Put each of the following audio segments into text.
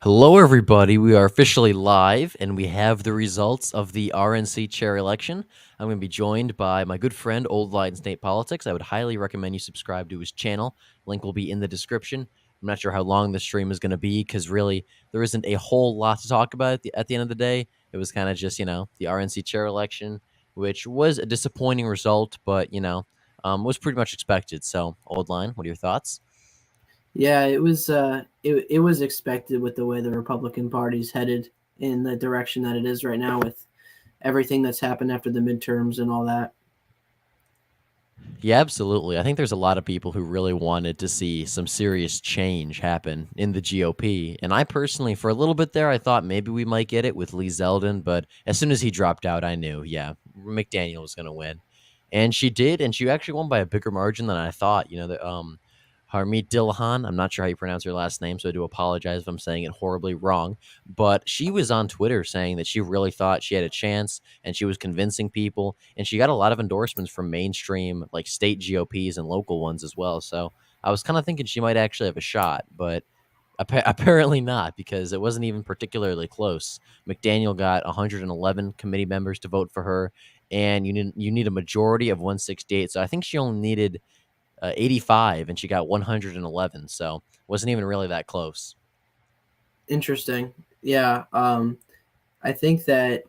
Hello, everybody. We are officially live, and we have the results of the RNC chair election. I'm going to be joined by my good friend, Old Line State Politics. I would highly recommend you subscribe to his channel. Link will be in the description. I'm not sure how long the stream is going to be because really there isn't a whole lot to talk about at the end of the day. It was kind of just, the RNC chair election, which was a disappointing result, but, was pretty much expected. So, Old Line, what are your thoughts? Yeah, it was expected with the way the Republican Party's headed in the direction that it is right now with everything that's happened after the midterms and all that. Yeah, absolutely. I think there's a lot of people who really wanted to see some serious change happen in the GOP. And I personally, for a little bit there, I thought maybe we might get it with Lee Zeldin. But as soon as he dropped out, I knew, yeah, McDaniel was going to win. And she did. And she actually won by a bigger margin than I thought. Harmeet Dillahan, I'm not sure how you pronounce her last name, so I do apologize if I'm saying it horribly wrong. But she was on Twitter saying that she really thought she had a chance and she was convincing people. And she got a lot of endorsements from mainstream, like state GOPs and local ones as well. So I was kind of thinking she might actually have a shot, but apparently not because it wasn't even particularly close. McDaniel got 111 committee members to vote for her, and you need a majority of 168. So I think she only needed 85 and she got 111, so wasn't even really that close. Interesting. Yeah, I think that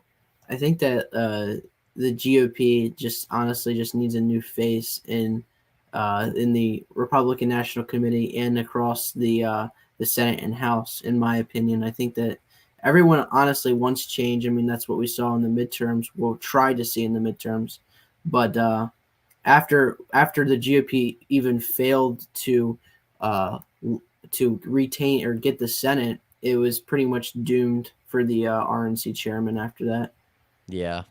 I think that the GOP just honestly just needs a new face in the Republican National Committee and across the Senate and House. In my opinion, I think that everyone honestly wants change. I mean, that's what we saw in the midterms. We'll try to see in the midterms, but after the GOP even failed uh, to retain or get the Senate, it was pretty much doomed for the RNC chairman after that. Yeah.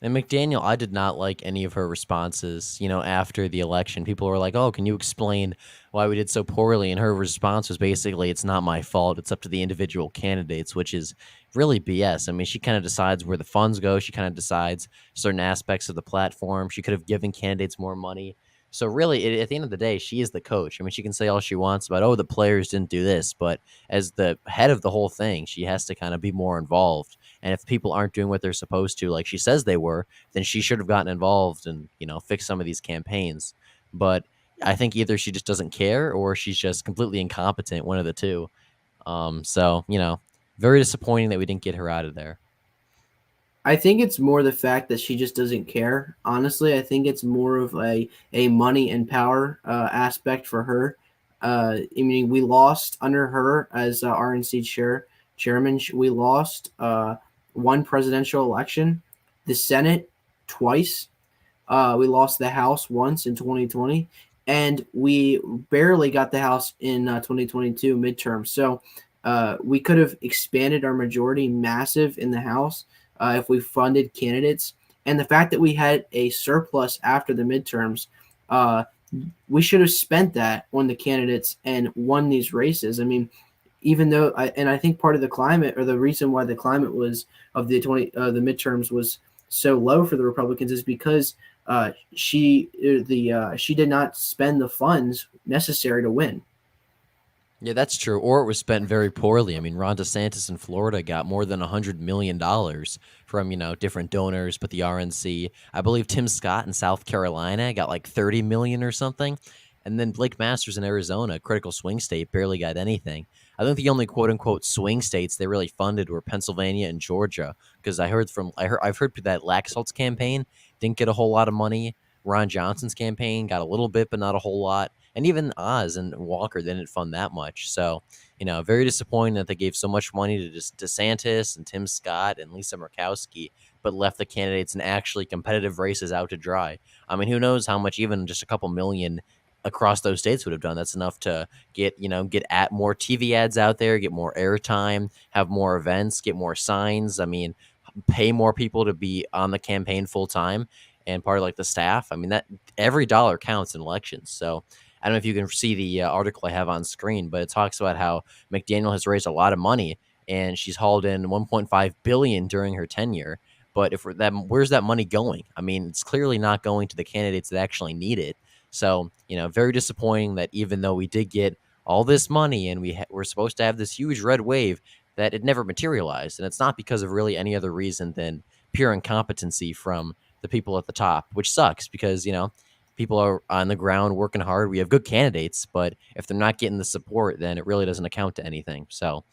And McDaniel, I did not like any of her responses, after the election. People were like, oh, can you explain why we did so poorly? And her response was basically, it's not my fault. It's up to the individual candidates, which is really BS. I mean, she kind of decides where the funds go. She kind of decides certain aspects of the platform. She could have given candidates more money. So really, at the end of the day, she is the coach. I mean, she can say all she wants about, oh, the players didn't do this. But as the head of the whole thing, she has to kind of be more involved. And if people aren't doing what they're supposed to, like she says they were, then she should have gotten involved and, fixed some of these campaigns. But I think either she just doesn't care or she's just completely incompetent, one of the two. So, very disappointing that we didn't get her out of there. I think it's more the fact that she just doesn't care. Honestly, I think it's more of a money and power aspect for her. I mean, we lost under her as RNC chairman. We lost one presidential election, the Senate twice. We lost the House once in 2020, and we barely got the House in 2022 midterm. So we could have expanded our majority massive in the House if we funded candidates. And the fact that we had a surplus after the midterms, uh, we should have spent that on the candidates and won these races. I mean, even though, I think part of the climate or the reason why the climate was of the midterms was so low for the Republicans is because she did not spend the funds necessary to win. Yeah, that's true. Or it was spent very poorly. I mean, Ron DeSantis in Florida got more than $100 million from, different donors, but the RNC. I believe Tim Scott in South Carolina got like 30 million or something. And then Blake Masters in Arizona, a critical swing state, barely got anything. I think the only quote unquote swing states they really funded were Pennsylvania and Georgia. Because I've heard that Laxalt's campaign didn't get a whole lot of money. Ron Johnson's campaign got a little bit, but not a whole lot. And even Oz and Walker didn't fund that much. So, very disappointing that they gave so much money to just DeSantis and Tim Scott and Lisa Murkowski, but left the candidates in actually competitive races out to dry. I mean, who knows how much even just a couple million across those states would have done. That's enough to get at more TV ads out there, get more airtime, have more events, get more signs. I mean, pay more people to be on the campaign full time and part of like the staff. I mean, that every dollar counts in elections. So I don't know if you can see the article I have on screen, but it talks about how McDaniel has raised a lot of money and she's hauled in 1.5 billion during her tenure. But if where's that money going? I mean, it's clearly not going to the candidates that actually need it. So, very disappointing that even though we did get all this money, and we're supposed to have this huge red wave that it never materialized. And it's not because of really any other reason than pure incompetency from the people at the top, which sucks because, people are on the ground working hard. We have good candidates, but if they're not getting the support, then it really doesn't account to anything. So,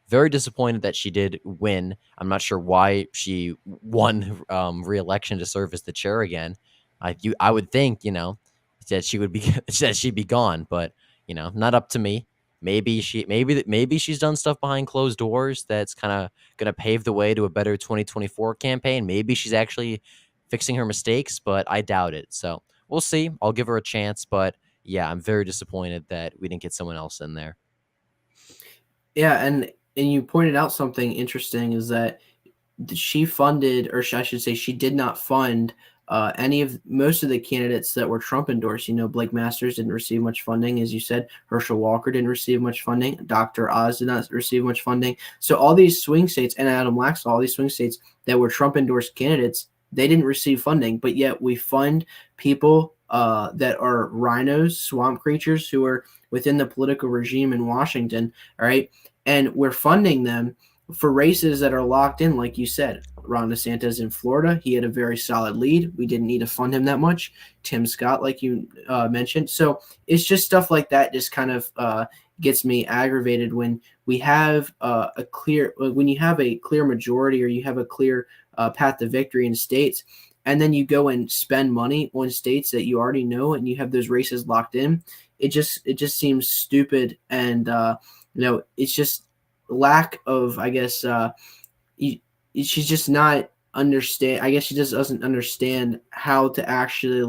very disappointed that she did win. I'm not sure why she won re-election to serve as the chair again. I would think, that she would be that she'd be gone, but not up to me. Maybe she's done stuff behind closed doors that's kind of gonna pave the way to a better 2024 campaign. Maybe she's actually fixing her mistakes, but I doubt it. So we'll see. I'll give her a chance, but yeah, I'm very disappointed that we didn't get someone else in there. Yeah, and you pointed out something interesting is that she funded, or I should say, she did not fund any of most of the candidates that were Trump endorsed. Blake Masters didn't receive much funding, as you said. Herschel Walker didn't receive much funding. Dr. Oz did not receive much funding. So all these swing states, and Adam Laxalt, all these swing states that were Trump endorsed candidates, they didn't receive funding, but yet we fund people that are rhinos, swamp creatures who are within the political regime in Washington. All right, and we're funding them for races that are locked in, like you said. Ron DeSantis in Florida, he had a very solid lead. We didn't need to fund him that much. Tim Scott, like you mentioned. So it's just stuff like that just kind of gets me aggravated when we have when you have a clear majority, or you have a clear path to victory in states, and then you go and spend money on states that you already know and you have those races locked in. It just seems stupid, and it's just lack of, I guess, she's just not understand. I guess she just doesn't understand how to actually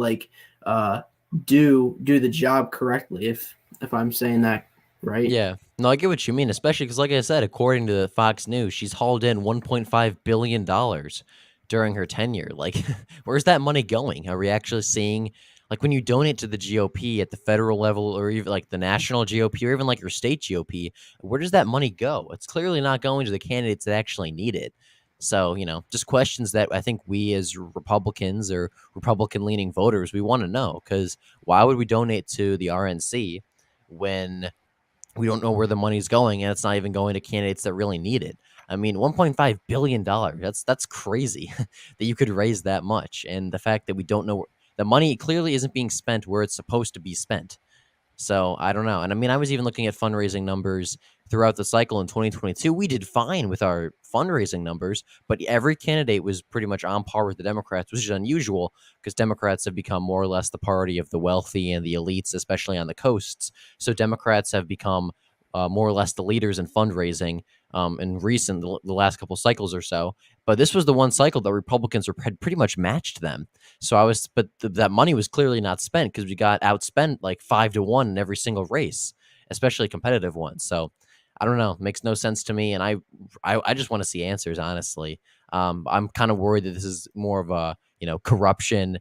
do the job correctly. If I'm saying that right. Yeah. No, I get what you mean, especially because, like I said, according to Fox News, she's hauled in $1.5 billion during her tenure. Like, where's that money going? Are we actually seeing, like, when you donate to the GOP at the federal level, or even like the national GOP, or even like your state GOP, where does that money go? It's clearly not going to the candidates that actually need it. So, just questions that I think we as Republicans or Republican leaning voters, we want to know, because why would we donate to the RNC when we don't know where the money's going, and it's not even going to candidates that really need it? I mean, $1.5 billion, that's crazy that you could raise that much. And the fact that we don't know the money clearly isn't being spent where it's supposed to be spent. So I don't know. And I mean, I was even looking at fundraising numbers throughout the cycle in 2022. We did fine with our fundraising numbers, but every candidate was pretty much on par with the Democrats, which is unusual because Democrats have become more or less the party of the wealthy and the elites, especially on the coasts. So Democrats have become more or less the leaders in fundraising in the last couple cycles or so. But this was the one cycle that Republicans had pretty much matched them. So that money was clearly not spent because we got outspent like 5-1 in every single race, especially competitive ones. So I don't know, it makes no sense to me, and I just want to see answers, honestly. I'm kind of worried that this is more of a corruption,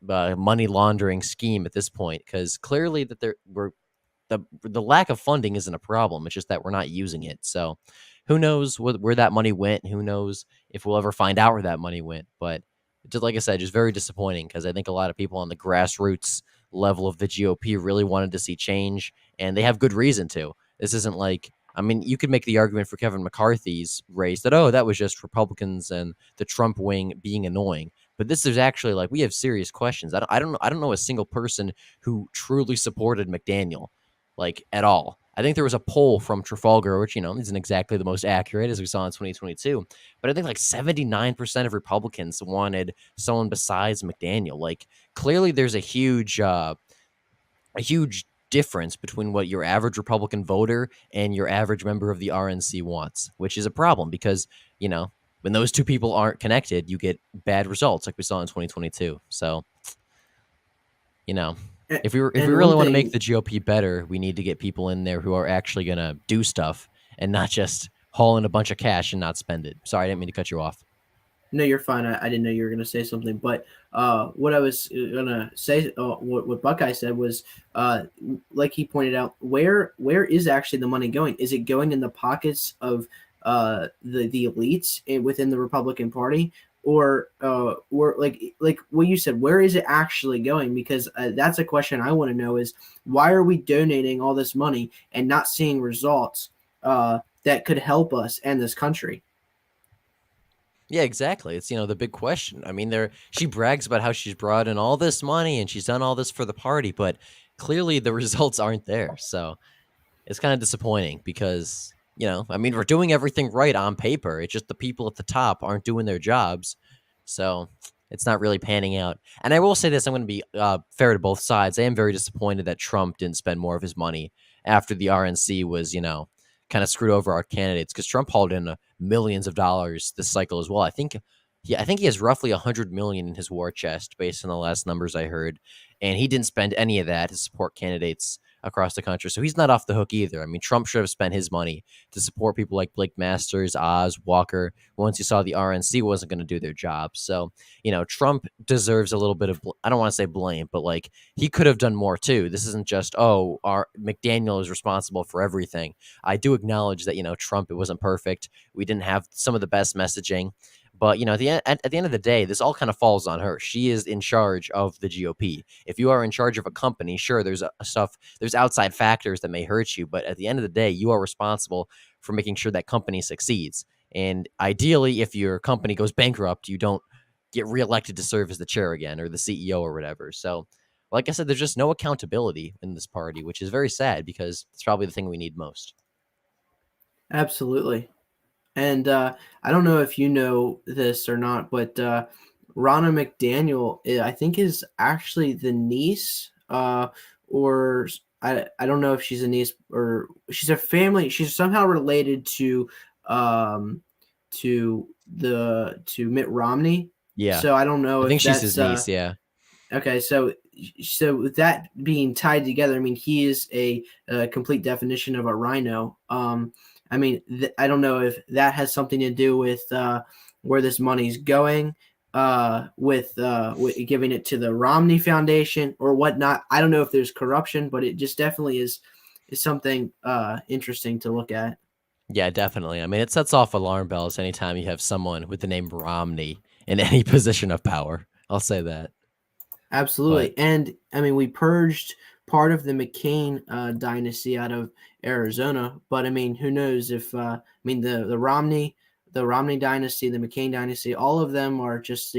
money laundering scheme at this point, because clearly that the lack of funding isn't a problem. It's just that we're not using it. So who knows where that money went? Who knows if we'll ever find out where that money went? But just like I said, just very disappointing, because I think a lot of people on the grassroots level of the GOP really wanted to see change, and they have good reason to. This isn't like, I mean, you could make the argument for Kevin McCarthy's race that, oh, that was just Republicans and the Trump wing being annoying. But this is actually, like, we have serious questions. I don't know a single person who truly supported McDaniel, like, at all. I think there was a poll from Trafalgar, which, isn't exactly the most accurate, as we saw in 2022. But I think like 79% of Republicans wanted someone besides McDaniel. Like, clearly there's a huge difference between what your average Republican voter and your average member of the RNC wants, which is a problem because, when those two people aren't connected, you get bad results like we saw in 2022. So, you know, if we And really one want to make thing, the GOP better, we need to get people in there who are actually going to do stuff and not just haul in a bunch of cash and not spend it. Sorry, I didn't mean to cut you off. no, you're fine. I didn't know you were going to say something, but what I was going to say, what Buckeye said was, like he pointed out, where is actually the money going? Is it going in the pockets of the elites within the Republican Party, or like what you said, where is it actually going? Because that's a question I want to know: is why are we donating all this money and not seeing results that could help us and this country? Yeah, exactly. It's the big question. I mean, she brags about how she's brought in all this money and she's done all this for the party, but clearly the results aren't there. So it's kind of disappointing because, I mean, we're doing everything right on paper. It's just the people at the top aren't doing their jobs. So it's not really panning out. And I will say this, I'm going to be fair to both sides. I am very disappointed that Trump didn't spend more of his money after the RNC was, kind of screwed over our candidates because Trump hauled in millions of dollars this cycle as well. I think he has roughly 100 million in his war chest based on the last numbers I heard, and he didn't spend any of that to support candidates across the country. So he's not off the hook either. I mean, Trump should have spent his money to support people like Blake Masters, Oz, Walker, once he saw the RNC wasn't going to do their job. So, Trump deserves a little bit of, I don't want to say blame, but like he could have done more too. This isn't just, oh, our McDaniel is responsible for everything. I do acknowledge that, Trump, it wasn't perfect. We didn't have some of the best messaging. But at the end of the day, this all kind of falls on her. She is in charge of the GOP. If you are in charge of a company, sure, there's outside factors that may hurt you, but at the end of the day, you are responsible for making sure that company succeeds. And ideally, if your company goes bankrupt, you don't get reelected to serve as the chair again or the CEO or whatever. So, like I said, there's just no accountability in this party, which is very sad because it's probably the thing we need most. Absolutely. And I don't know if you know this or not, but Ronna McDaniel, I think, is actually the niece, or I don't know if she's a niece or she's a family. She's somehow related um, to Mitt Romney. Yeah. So I don't know I if think she's his that's niece. Yeah. okay. So with that being tied together, I mean, he is a complete definition of a rhino. I mean, I don't know if that has something to do with where this money's going, with giving it to the Romney Foundation or whatnot. I don't know if there's corruption, but it just definitely is something interesting to look at. Yeah, definitely. I mean, it sets off alarm bells anytime you have someone with the name Romney in any position of power. I'll say that. But Absolutely. And I mean, we purged part of the McCain dynasty out of Arizona, but I mean, who knows if I mean the Romney dynasty, the McCain dynasty, all of them are just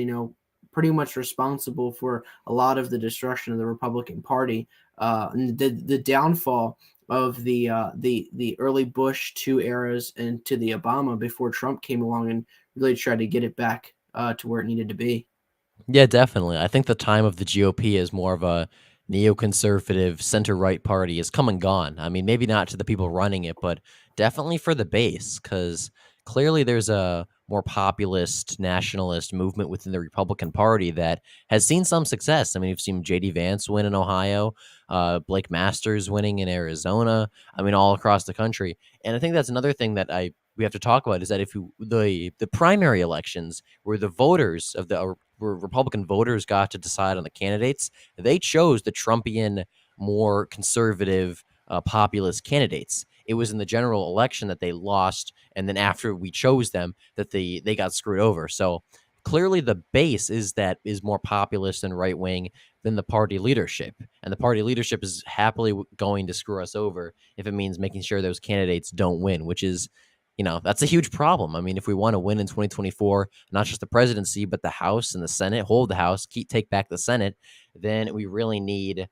pretty much responsible for a lot of the destruction of the Republican Party, and the downfall of the early Bush two eras and to the Obama before Trump came along and really tried to get it back to where it needed to be. yeah, definitely. I think the time of the GOP as more of a neoconservative center right party is come and gone. I mean, maybe not to the people running it, but definitely for the base, because clearly there's a more populist nationalist movement within the Republican Party that has seen some success. I mean, you've seen JD Vance win in Ohio, Blake Masters winning in Arizona. I mean, all across the country. And I think that's another thing that we have to talk about is that if the primary elections where the voters of the where Republican voters got to decide on the candidates, they chose the Trumpian, more conservative, populist candidates. It was in the general election that they lost, and then after we chose them, that they got screwed over. So clearly, the base is more populist and right wing than the party leadership, and the party leadership is happily going to screw us over if it means making sure those candidates don't win, which is that's a huge problem. I mean, if we want to win in 2024, not just the presidency, but the House and the Senate, hold the House, take back the Senate, then we really need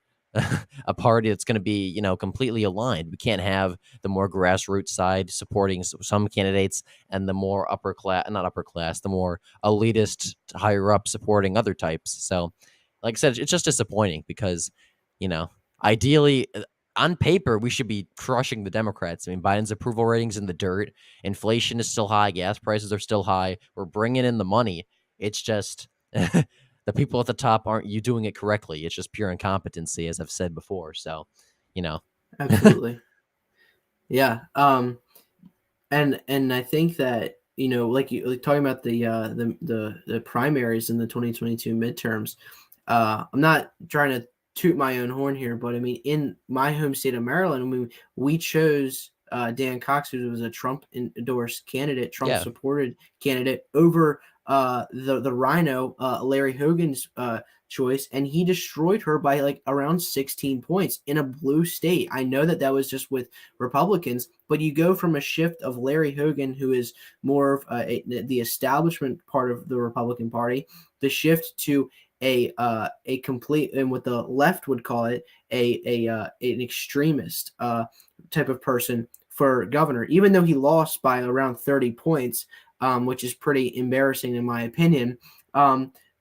a party that's going to be, completely aligned. We can't have the more grassroots side supporting some candidates and the more upper class, not upper class, the more elitist, higher up supporting other types. So, like I said, it's just disappointing because, you know, ideally, on paper, we should be crushing the Democrats. I mean, Biden's approval ratings in the dirt. Inflation is still high. Gas prices are still high. We're bringing in the money. It's just the people at the top aren't you doing it correctly. It's just pure incompetency, as I've said before. So, you know, Absolutely. Yeah. And I think that like you like talking about the primaries in the 2022 midterms. I'm not trying to toot my own horn here, but I mean, in my home state of Maryland, I mean, we chose Dan Cox, who was a Trump endorsed candidate, Trump yeah, supported candidate, over the Rhino, Larry Hogan's choice, and he destroyed her by like around 16 points in a blue state. I know that that was just with Republicans, but you go from a shift of Larry Hogan, who is more of the establishment part of the Republican Party, the shift to a complete, and what the left would call it, an extremist type of person for governor, even though he lost by around 30 points, which is pretty embarrassing in my opinion.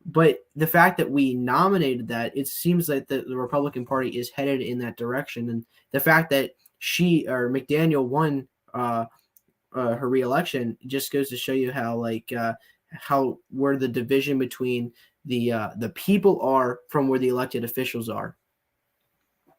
But the fact that we nominated that, it seems like the Republican Party is headed in that direction, and the fact that she or McDaniel won her reelection just goes to show you how how where the division between the people are from where the elected officials are.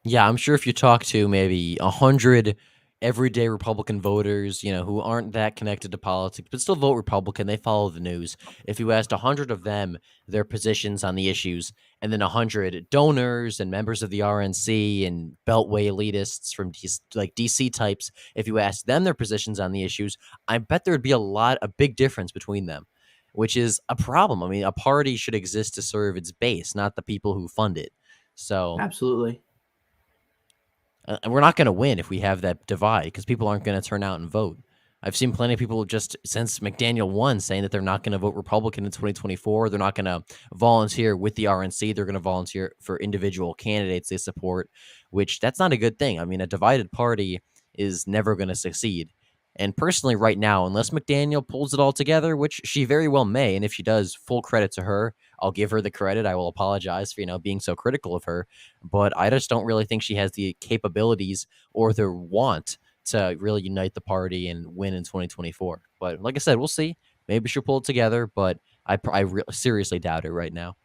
Yeah, I'm sure if you talk to maybe 100 everyday Republican voters, who aren't that connected to politics, but still vote Republican, they follow the news. If you asked 100 of them their positions on the issues, and then 100 donors and members of the RNC and Beltway elitists from DC types, if you asked them their positions on the issues, I bet there would be a big difference between them, which is a problem. I mean, a party should exist to serve its base, not the people who fund it. So Absolutely. and we're not going to win if we have that divide because people aren't going to turn out and vote. I've seen plenty of people just since McDaniel won saying that they're not going to vote Republican in 2024. They're not going to volunteer with the RNC. They're going to volunteer for individual candidates they support, which that's not a good thing. I mean, a divided party is never going to succeed. And personally, right now, unless McDaniel pulls it all together, which she very well may, and if she does, full credit to her. I'll give her the credit. I will apologize for being so critical of her, but I just don't really think she has the capabilities or the want to really unite the party and win in 2024. But like I said, we'll see. Maybe she'll pull it together, but I seriously doubt it right now.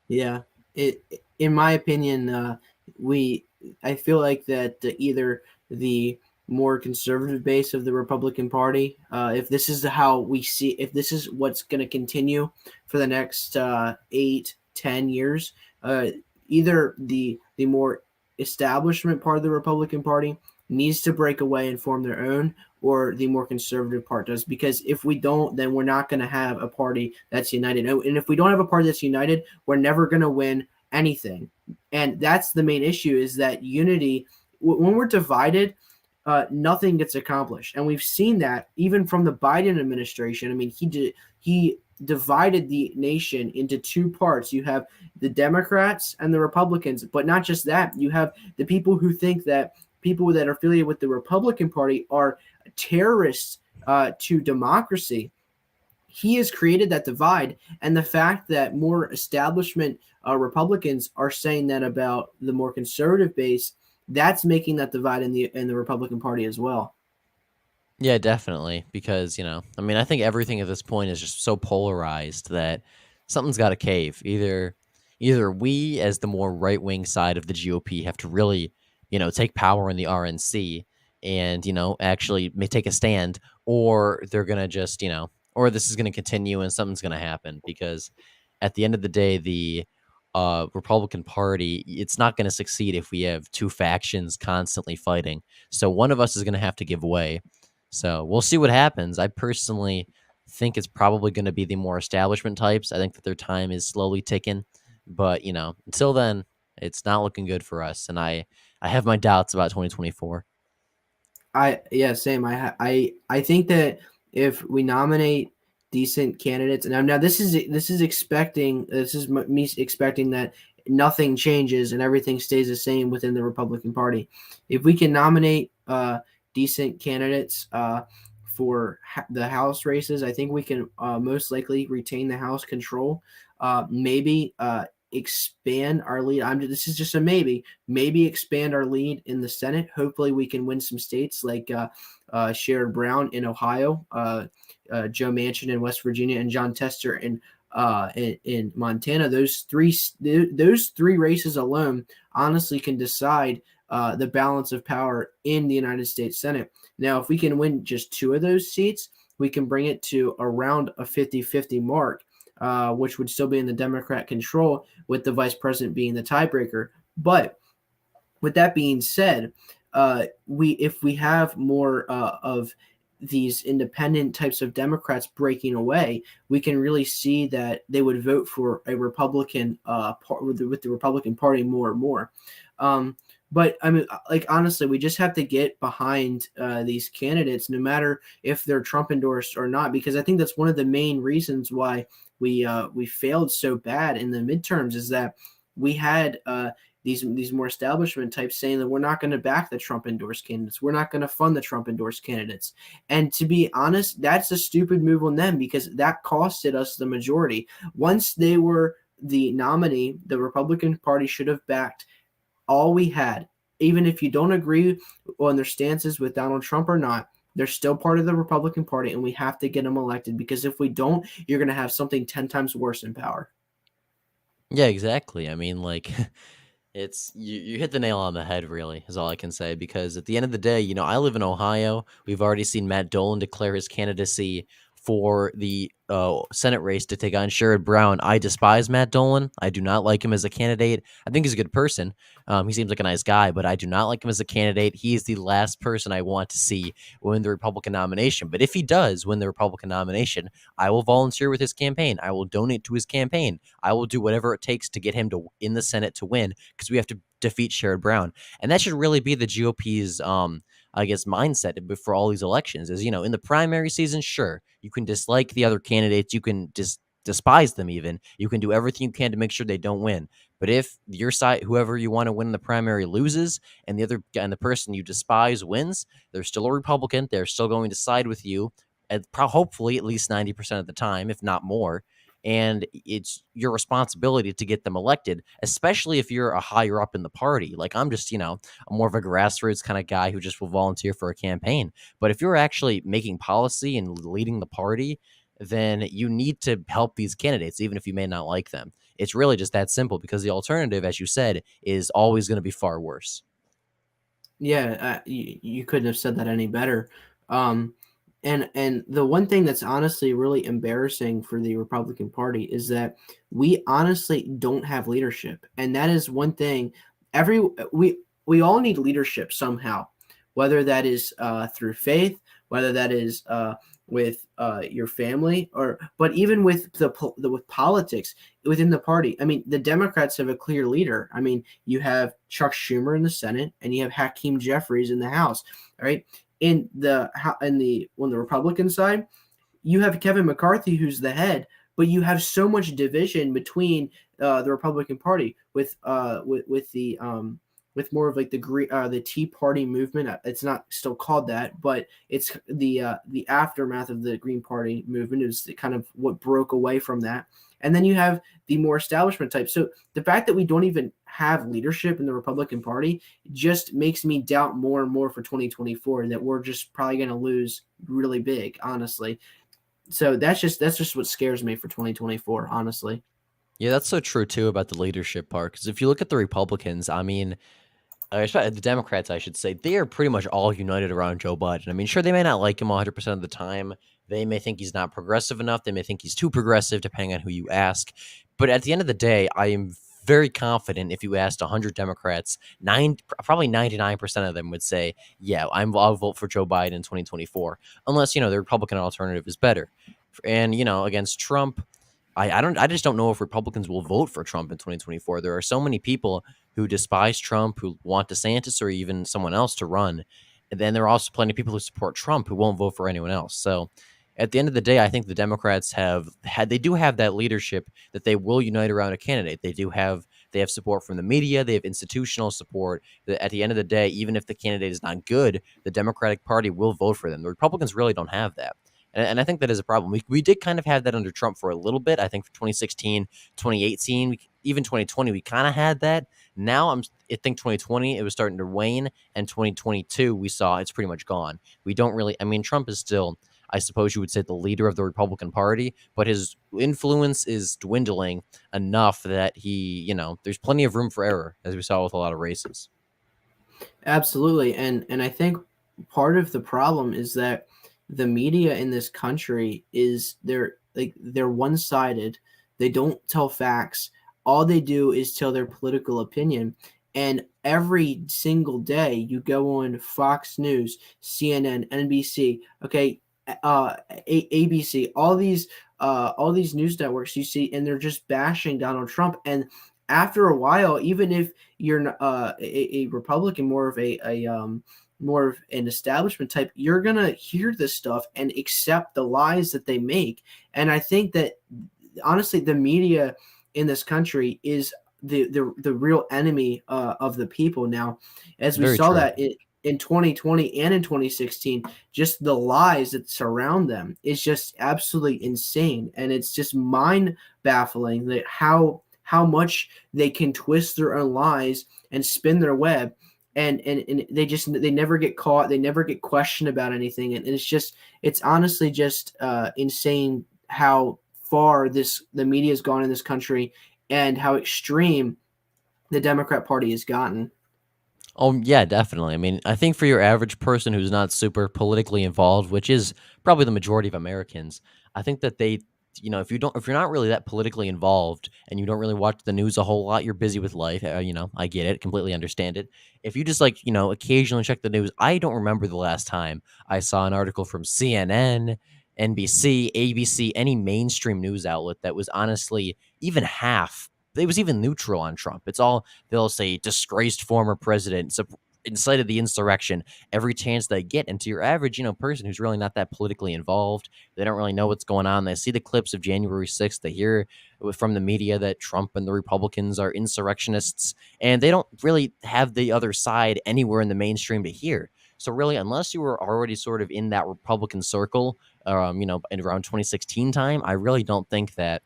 Yeah, it in my opinion, we I feel like that either the more conservative base of the Republican Party, if this is how we see, if this is what's going to continue for the next 8, 10 years, either the more establishment part of the Republican Party needs to break away and form their own, or the more conservative part does. Because if we don't, then we're not going to have a party that's united. And if we don't have a party that's united, we're never going to win anything. And that's the main issue, is that unity, when we're divided, nothing gets accomplished. And we've seen that even from the Biden administration. I mean, he divided the nation into two parts. You have the Democrats and the Republicans, but not just that. You have the people who think that people that are affiliated with the Republican Party are terrorists to democracy. He has created that divide, and the fact that more establishment Republicans are saying that about the more conservative base, that's making that divide in the Republican Party as well. Yeah, definitely. Because, I mean, I think everything at this point is just so polarized that something's got to cave. Either we, as the more right wing side of the GOP, have to really, take power in the RNC and, actually may take a stand, or they're going to just, or this is going to continue and something's going to happen. Because at the end of the day, the Republican Party, it's not going to succeed if we have two factions constantly fighting. So one of us is going to have to give way. So we'll see what happens. I personally think it's probably going to be the more establishment types. I think that their time is slowly ticking, but until then, it's not looking good for us. And I have my doubts about 2024. Yeah, same. I think that if we nominate decent candidates, and now this is me expecting that nothing changes and everything stays the same within the Republican Party. If we can nominate decent candidates for the House races, I think we can most likely retain the House control. Maybe expand our lead. This is just a maybe. Maybe expand our lead in the Senate. Hopefully, we can win some states like Sherrod Brown in Ohio, Joe Manchin in West Virginia, and John Tester in Montana. Those three races alone honestly can decide the balance of power in the United States Senate. Now, if we can win just two of those seats, we can bring it to around a 50-50 mark. Which would still be in the Democrat control, with the vice president being the tiebreaker. But with that being said, if we have more of these independent types of Democrats breaking away, we can really see that they would vote for a Republican with the Republican Party more and more. Um, but I mean, like honestly, we just have to get behind these candidates, no matter if they're Trump endorsed or not, because I think that's one of the main reasons why we failed so bad in the midterms is that we had these more establishment types saying that we're not going to back the Trump endorsed candidates, we're not going to fund the Trump endorsed candidates, and to be honest, that's a stupid move on them because that costed us the majority. Once they were the nominee, the Republican Party should have backed all we had. Even if you don't agree on their stances with Donald Trump or not, they're still part of the Republican Party, and we have to get them elected because if we don't, you're going to have something 10 times worse in power. Yeah, exactly. I mean, like, it's you hit the nail on the head, really, is all I can say. Because at the end of the day, I live in Ohio. We've already seen Matt Dolan declare his candidacy for the Senate race to take on Sherrod Brown. I despise Matt Dolan. I do not like him as a candidate. I think he's a good person. He seems like a nice guy, but I do not like him as a candidate. He is the last person I want to see win the Republican nomination. But if he does win the Republican nomination, I will volunteer with his campaign. I will donate to his campaign. I will do whatever it takes to get him to in the Senate to win because we have to defeat Sherrod Brown. And that should really be the GOP's I guess mindset for all these elections is, in the primary season, sure, you can dislike the other candidates, you can despise them even. You can do everything you can to make sure they don't win. But if your side, whoever you want to win in the primary loses and the person you despise wins, they're still a Republican. They're still going to side with you hopefully at least 90% of the time, if not more. And it's your responsibility to get them elected, especially if you're a higher up in the party. Like I'm just, I'm more of a grassroots kind of guy who just will volunteer for a campaign. But if you're actually making policy and leading the party, then you need to help these candidates, even if you may not like them. It's really just that simple because the alternative, as you said, is always going to be far worse. Yeah, you couldn't have said that any better. Um, and the one thing that's honestly really embarrassing for the Republican Party is that we honestly don't have leadership, and that is one thing. Every we all need leadership somehow, whether that is through faith, whether that is with your family, or but even with with politics within the party. I mean, the Democrats have a clear leader. I mean, you have Chuck Schumer in the Senate, and you have Hakeem Jeffries in the House. All right, on the Republican side, you have Kevin McCarthy, who's the head, but you have so much division between the Republican Party with the with more of like the Tea Party movement. It's not still called that, but it's the aftermath of the Green Party movement is kind of what broke away from that. And then you have the more establishment type. So the fact that we don't even have leadership in the Republican Party just makes me doubt more and more for 2024 that we're just probably going to lose really big, honestly. So that's just what scares me for 2024, honestly. Yeah, that's so true too about the leadership part. Because if you look at the Republicans, I mean, the Democrats, I should say, they are pretty much all united around Joe Biden. I mean, sure, they may not like him 100% of the time. They may think he's not progressive enough. They may think he's too progressive, depending on who you ask. But at the end of the day, I am very confident if you asked 100 Democrats, probably 99% of them would say, yeah, I'll vote for Joe Biden in 2024, unless, the Republican alternative is better. And, against Trump, I just don't know if Republicans will vote for Trump in 2024. There are so many people who despise Trump, who want DeSantis or even someone else to run. And then there are also plenty of people who support Trump who won't vote for anyone else. So at the end of the day, I think the Democrats they do have that leadership that they will unite around a candidate. They have support from the media, they have institutional support. That at the end of the day, even if the candidate is not good, the Democratic Party will vote for them. The Republicans really don't have that. And I think that is a problem. We did kind of have that under Trump for a little bit. I think for 2016, 2018, even 2020, we kind of had that. Now I think 2020, it was starting to wane. And 2022, we saw it's pretty much gone. We don't really, I mean, Trump is still, I suppose you would say, the leader of the Republican Party, but his influence is dwindling enough that there's plenty of room for error, as we saw with a lot of races. Absolutely. And I think part of the problem is that the media in this country is they're one-sided. They don't tell facts. All they do is tell their political opinion. And every single day you go on Fox News, CNN, NBC, okay, ABC, all these news networks you see, and they're just bashing Donald Trump. And after a while, even if you're a Republican, more of an establishment type, you're gonna hear this stuff and accept the lies that they make. And I think that honestly, the media in this country is the real enemy of the people now, as we Very saw true. that in 2020 and in 2016. Just the lies that surround them is just absolutely insane, and it's just mind baffling that how much they can twist their own lies and spin their web, and they never get caught, they never get questioned about anything, and it's honestly just insane how far the media has gone in this country and how extreme the Democrat Party has gotten. Oh, yeah, definitely. I mean, I think for your average person who's not super politically involved, which is probably the majority of Americans, I think that if you're not really that politically involved and you don't really watch the news a whole lot, you're busy with life. I get it, completely understand it. If you just occasionally check the news, I don't remember the last time I saw an article from CNN, NBC, ABC, any mainstream news outlet that was honestly even half. It was even neutral on Trump. It's all they'll say disgraced former president, incited the insurrection every chance they get. And to your average, person who's really not that politically involved, they don't really know what's going on. They see the clips of January 6th. They hear from the media that Trump and the Republicans are insurrectionists, and they don't really have the other side anywhere in the mainstream to hear. So really, unless you were already sort of in that Republican circle, in around 2016 time, I really don't think that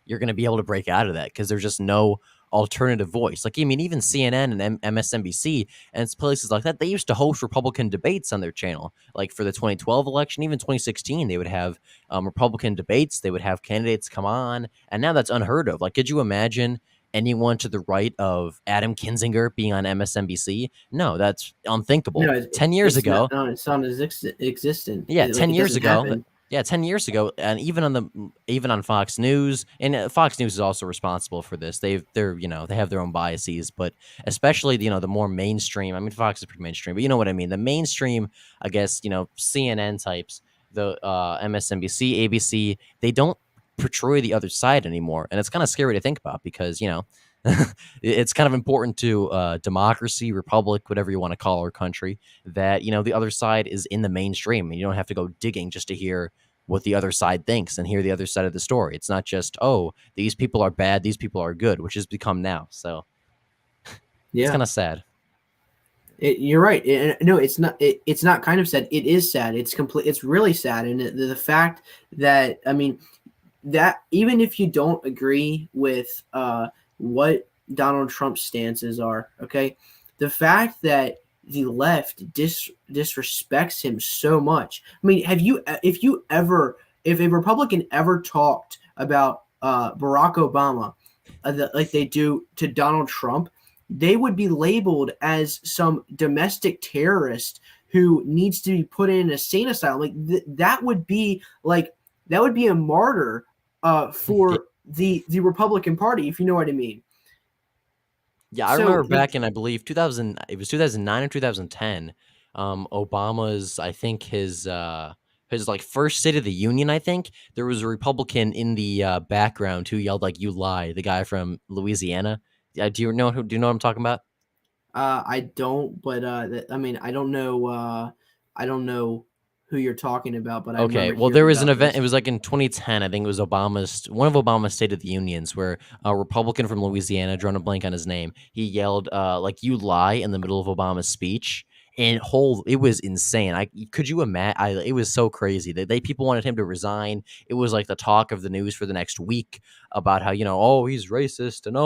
you're going to be able to break out of that because there's just no alternative voice. Like, I mean, even CNN and MSNBC and places like that, they used to host Republican debates on their channel. Like for the 2012 election, even 2016, they would have Republican debates. They would have candidates come on. And now that's unheard of. Like, could you imagine anyone to the right of Adam Kinzinger being on MSNBC? No, that's unthinkable. No, 10 years it's not. ago, No, it's not as existent. yeah, 10 It years doesn't ago. happen. Yeah, 10 years ago, and even on Fox News, and Fox News is also responsible for this. They have their own biases, but especially the more mainstream. I mean, Fox is pretty mainstream, but you know what I mean. The mainstream, I guess, CNN types, the MSNBC, ABC, they don't portray the other side anymore, and it's kind of scary to think about because it's kind of important to democracy, republic, whatever you want to call our country, that the other side is in the mainstream and you don't have to go digging just to hear what the other side thinks and hear the other side of the story. It's not just, oh, these people are bad, these people are good, which has become now. So it's Yeah, kind of sad. you're right. No, it's not. It's not kind of sad. It is sad. It's complete. It's really sad, and the fact that I mean that even if you don't agree with what Donald Trump's stances are, okay, the fact that the left disrespects him so much. I mean, if a Republican ever talked about Barack Obama like they do to Donald Trump, they would be labeled as some domestic terrorist who needs to be put in a sane asylum. Like that would be a martyr Yeah, for the Republican Party, if you know what I mean. yeah, I So remember back in, I believe, 2000, it was 2009 or 2010, Obama's, I think his like first State of the Union, I think there was a Republican in the background who yelled like "You lie," the guy from Louisiana. Do you know what I'm talking about? I don't, but I mean, I don't know who you're talking about, but I Okay, remember well, there hearing was an about event. It this. was like in 2010. I think it was one of Obama's State of the Unions, where a Republican from Louisiana, drawing a blank on his name, he yelled like "You lie" in the middle of Obama's speech, and it was insane. Could you imagine? It was so crazy that people wanted him to resign. It was like the talk of the news for the next week about how oh, he's racist, and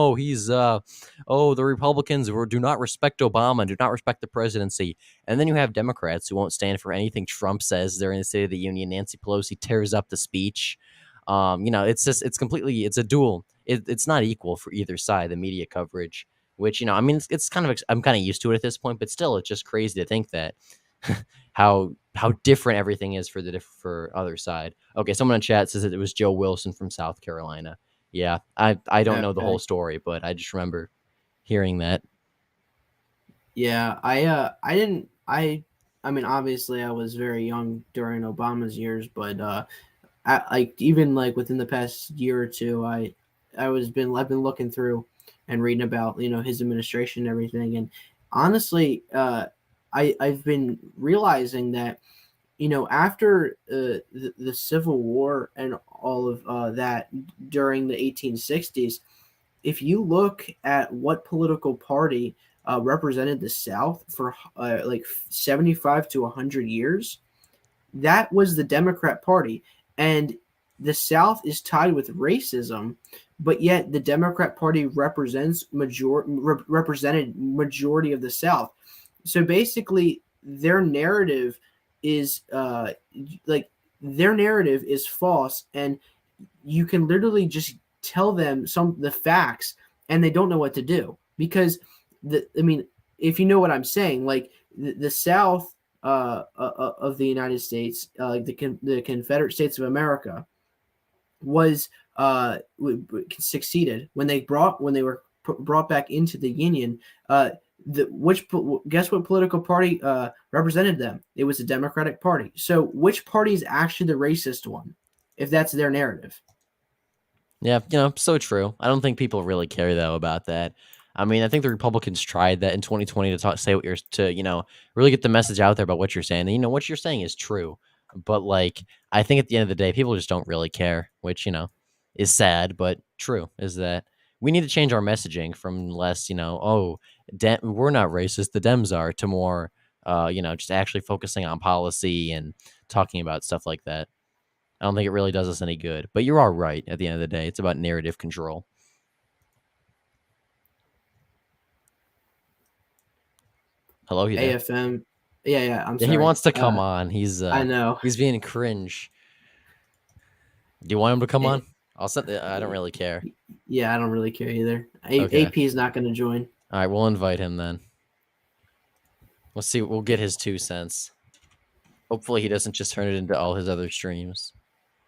the Republicans do not respect Obama and do not respect the presidency. And then you have Democrats who won't stand for anything Trump says during the State of the Union. Nancy Pelosi tears up the speech. It's a duel. It's not equal for either side, the media coverage, which, I mean, it's kind of, I'm kind of used to it at this point, but still, it's just crazy to think that how different everything is for other side. Okay, someone in chat says that it was Joe Wilson from South Carolina. Yeah, I don't know the whole Okay. story, but I just remember hearing that. Yeah, I didn't I mean obviously I was very young during Obama's years, but like even like within the past year or two, I've been looking through and reading about his administration and everything, and honestly, I've been realizing that after the Civil War and all of that during the 1860s, if you look at what political party represented the South for like 75 to 100 years, that was the Democrat Party. And the South is tied with racism, but yet the Democrat Party represented majority of the South. So basically, their narrative is like their narrative is false, and you can literally just tell them the facts, and they don't know what to do because I mean, if you know what I'm saying, like the South of the United States, like the Confederate States of America, was succeeded when they were brought back into the Union. Guess what political party represented them? It was the Democratic Party. So which party is actually the racist one, if that's their narrative? Yeah, so true. I don't think people really care though about that. I mean, I think the Republicans tried that in 2020 to say what you're really get the message out there about what you're saying. And what you're saying is true, but like I think at the end of the day, people just don't really care, which is sad, but true. Is that we need to change our messaging from less, oh, we're not racist, the Dems are, to more, just actually focusing on policy and talking about stuff like that. I don't think it really does us any good. But you are right at the end of the day. It's about narrative control. Hello, you there? AFM. Yeah, yeah. I'm Yeah, he sorry. wants to come on. I know. He's being cringe. Do you want him to come on? A- I'll send. I don't really care. yeah, I don't really care either. Okay. AP is not going to join. All right, we'll invite him then. Let's see. We'll get his 2 cents. Hopefully, he doesn't just turn it into all his other streams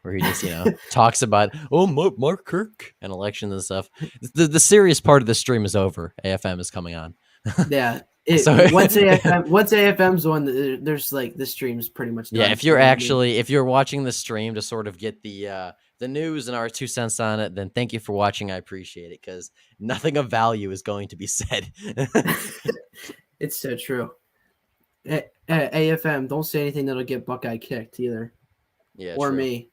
where he just talks about Mark Kirk and elections and stuff. The serious part of the stream is over. AFM is coming on. Yeah. So Once AFM's on, there's like the stream's pretty much done. yeah, if you're watching the stream to sort of get the news and our 2 cents on it, then thank you for watching. I appreciate it because nothing of value is going to be said. It's so true. AFM, don't say anything that'll get Buckeye kicked either, Yeah, or true. me.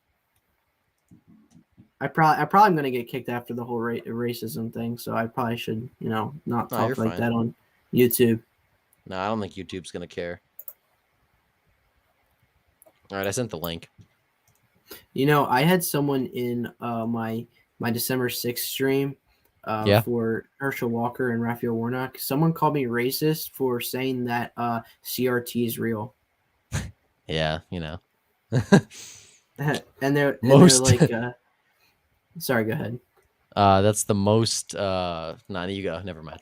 I probably am gonna get kicked after the whole racism thing, so I probably should not No, talk you're like fine. that on YouTube. No, I don't think YouTube's gonna care. All right, I sent the link. I had someone in my December 6th stream Yeah. for Herschel Walker and Raphael Warnock. Someone called me racist for saying that CRT is real. Yeah, and they're most. like, sorry, go ahead. That's the most. You go. Never mind.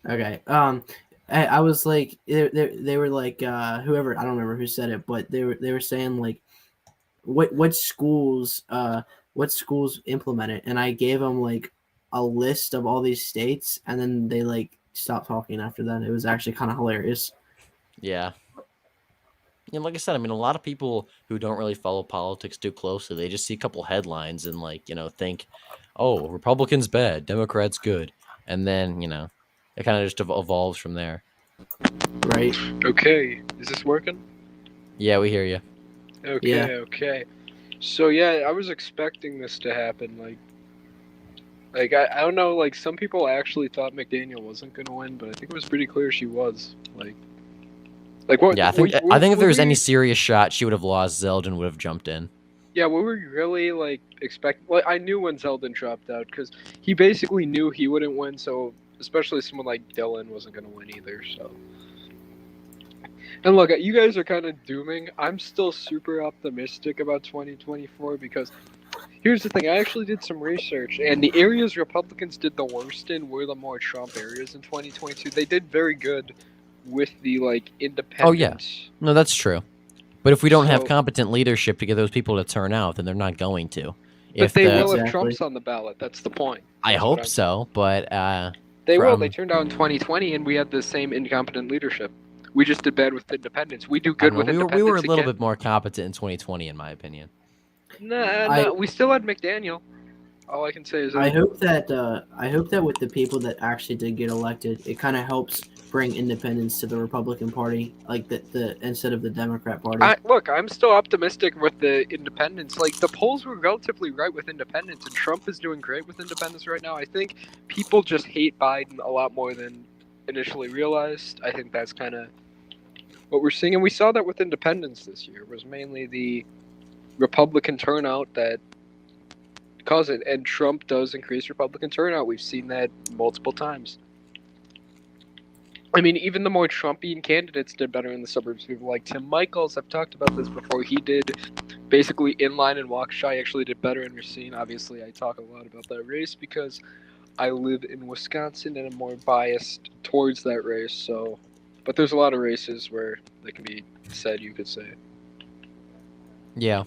Okay. I was like, they were like, whoever, I don't remember who said it, but they were saying like, what schools implement it, and I gave them like a list of all these states, and then they like stopped talking after that. It was actually kind of hilarious. Yeah. Like I said, I mean, a lot of people who don't really follow politics too closely, they just see a couple headlines and think, oh, Republicans bad, Democrats good, and then it kind of just evolves from there. Right. Okay, is this working? Yeah, we hear you. Okay, Yeah. okay. So yeah, I was expecting this to happen. Like I don't know. Like some people actually thought McDaniel wasn't gonna win, but I think it was pretty clear she was. Like what? Yeah, I think if there was any serious shot, she would have lost. Zeldin would have jumped in. Yeah, what were you really like expecting? Well, I knew when Zeldin dropped out because he basically knew he wouldn't win. So especially someone like Dylan wasn't gonna win either. So. And look, you guys are kind of dooming. I'm still super optimistic about 2024 because here's the thing. I actually did some research, and the areas Republicans did the worst in were the more Trump areas in 2022. They did very good with the, independents. Oh, yeah. No, that's true. But if we don't have competent leadership to get those people to turn out, then they're not going to. But they will if Trump's on the ballot. That's the point. I hope so, but... They will. from They turned out in 2020, and we had the same incompetent leadership. We just did bad with independence. We do I don't good know, with independence. we were a little again. bit more competent in 2020, in my opinion. Nah, we still had McDaniel. All I can say is I hope that with the people that actually did get elected, it kind of helps bring independence to the Republican Party, like the instead of the Democrat Party. Look, I'm still optimistic with the independents. Like, the polls were relatively right with independents, and Trump is doing great with independents right now. I think people just hate Biden a lot more than initially realized. I think that's kind of what we're seeing, and we saw that with independents this year. It was mainly the Republican turnout that caused it, and Trump does increase Republican turnout. We've seen that multiple times. I mean, even the more Trumpian candidates did better in the suburbs. People like Tim Michaels, I've talked about this before. He did basically inline and Waukesha. He actually did better in Racine. Obviously, I talk a lot about that race because I live in Wisconsin and I'm more biased towards that race. So, but there's a lot of races where that can be said, you could say. Yeah.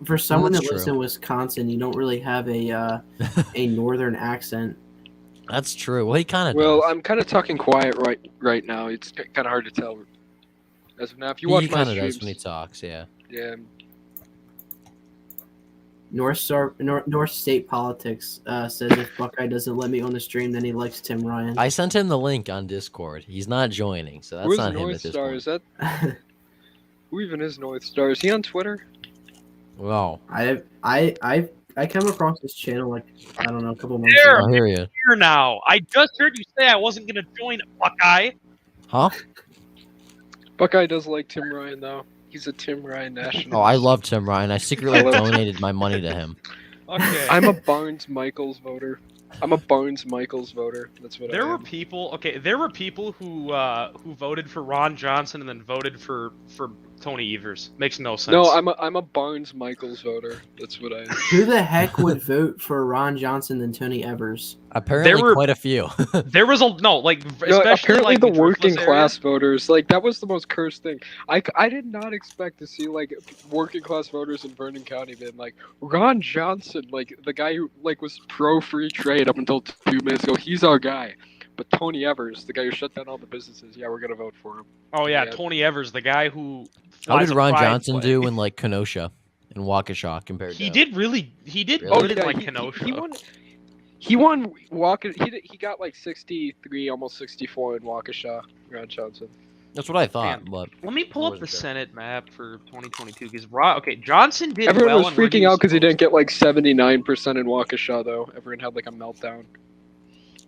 For someone that's that lives true. in Wisconsin, you don't really have a northern accent. That's true. Well, he kind of Well, does. I'm kind of talking quiet right now. It's kind of hard to tell as of now. If you watch He my kind of streams, does when he talks, yeah. yeah. North State Politics says if Buckeye doesn't let me on the stream, then he likes Tim Ryan. I sent him the link on Discord. He's not joining, so that's Who's not him North at this Star? point. Is that who even is North Star? Is he on Twitter? Wow. I come across this channel like I don't know a couple months There! ago. Oh, here he is. Here now. I just heard you say I wasn't gonna join Buckeye. Huh? Buckeye does like Tim Ryan though. He's a Tim Ryan nationalist. Oh, I love Tim Ryan. I secretly I love- donated my money to him. Okay. I'm a Barnes Michaels voter. I'm a Barnes Michaels voter. That's what There I were am. people. Okay, there were people who voted for Ron Johnson and then voted for Tony Evers. Makes no sense. No, I'm a Barnes Michaels voter. That's what I am. Who the heck would vote for Ron Johnson than Tony Evers? Apparently, There were- quite a few. There was a no, like No, especially apparently like the in working roofless class areas. voters, like that was the most cursed thing. I did not expect to see like working class voters in Vernon County being like Ron Johnson, like the guy who like was pro free trade up until 2 minutes ago. He's our guy. But Tony Evers, the guy who shut down all the businesses, yeah, we're gonna vote for him. Oh yeah, Yeah. Tony Evers, the guy who. How flies did a Ron pride Johnson flag. do in like Kenosha and Waukesha compared to? He did really. He did Really? good in like he Kenosha. won. He won Walker. He got like 63, almost 64 in Waukesha. Ron Johnson. That's what I thought, Man. but Let me pull I up the wasn't sure. Senate map for 2022 because okay, Johnson did Everyone well was in where freaking out because he supposed didn't get like 79% in Waukesha though. Everyone had like a meltdown.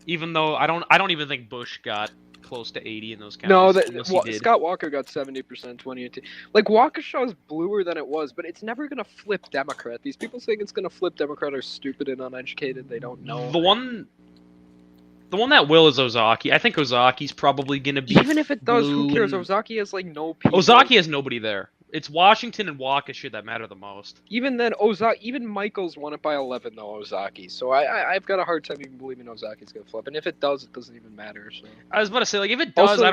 Even though I don't even think Bush got close to 80 in those counties. No, unless he did. Scott Walker got 70% 2018. Like Waukesha is bluer than it was, but it's never gonna flip Democrat. These people saying it's gonna flip Democrat are stupid and uneducated. They don't know. The one that will is Ozaki. I think Ozaki's probably gonna be. Even if it does, who blue cares? and- Ozaki has like no people. Ozaki has nobody there. It's Washington and Waukesha that matter the most. Even then, even Michaels won it by 11 though. Ozaki. So I've got a hard time even believing Ozaki's gonna flip. And if it does, it doesn't even matter. So. I was about to say, like, if it does, Also-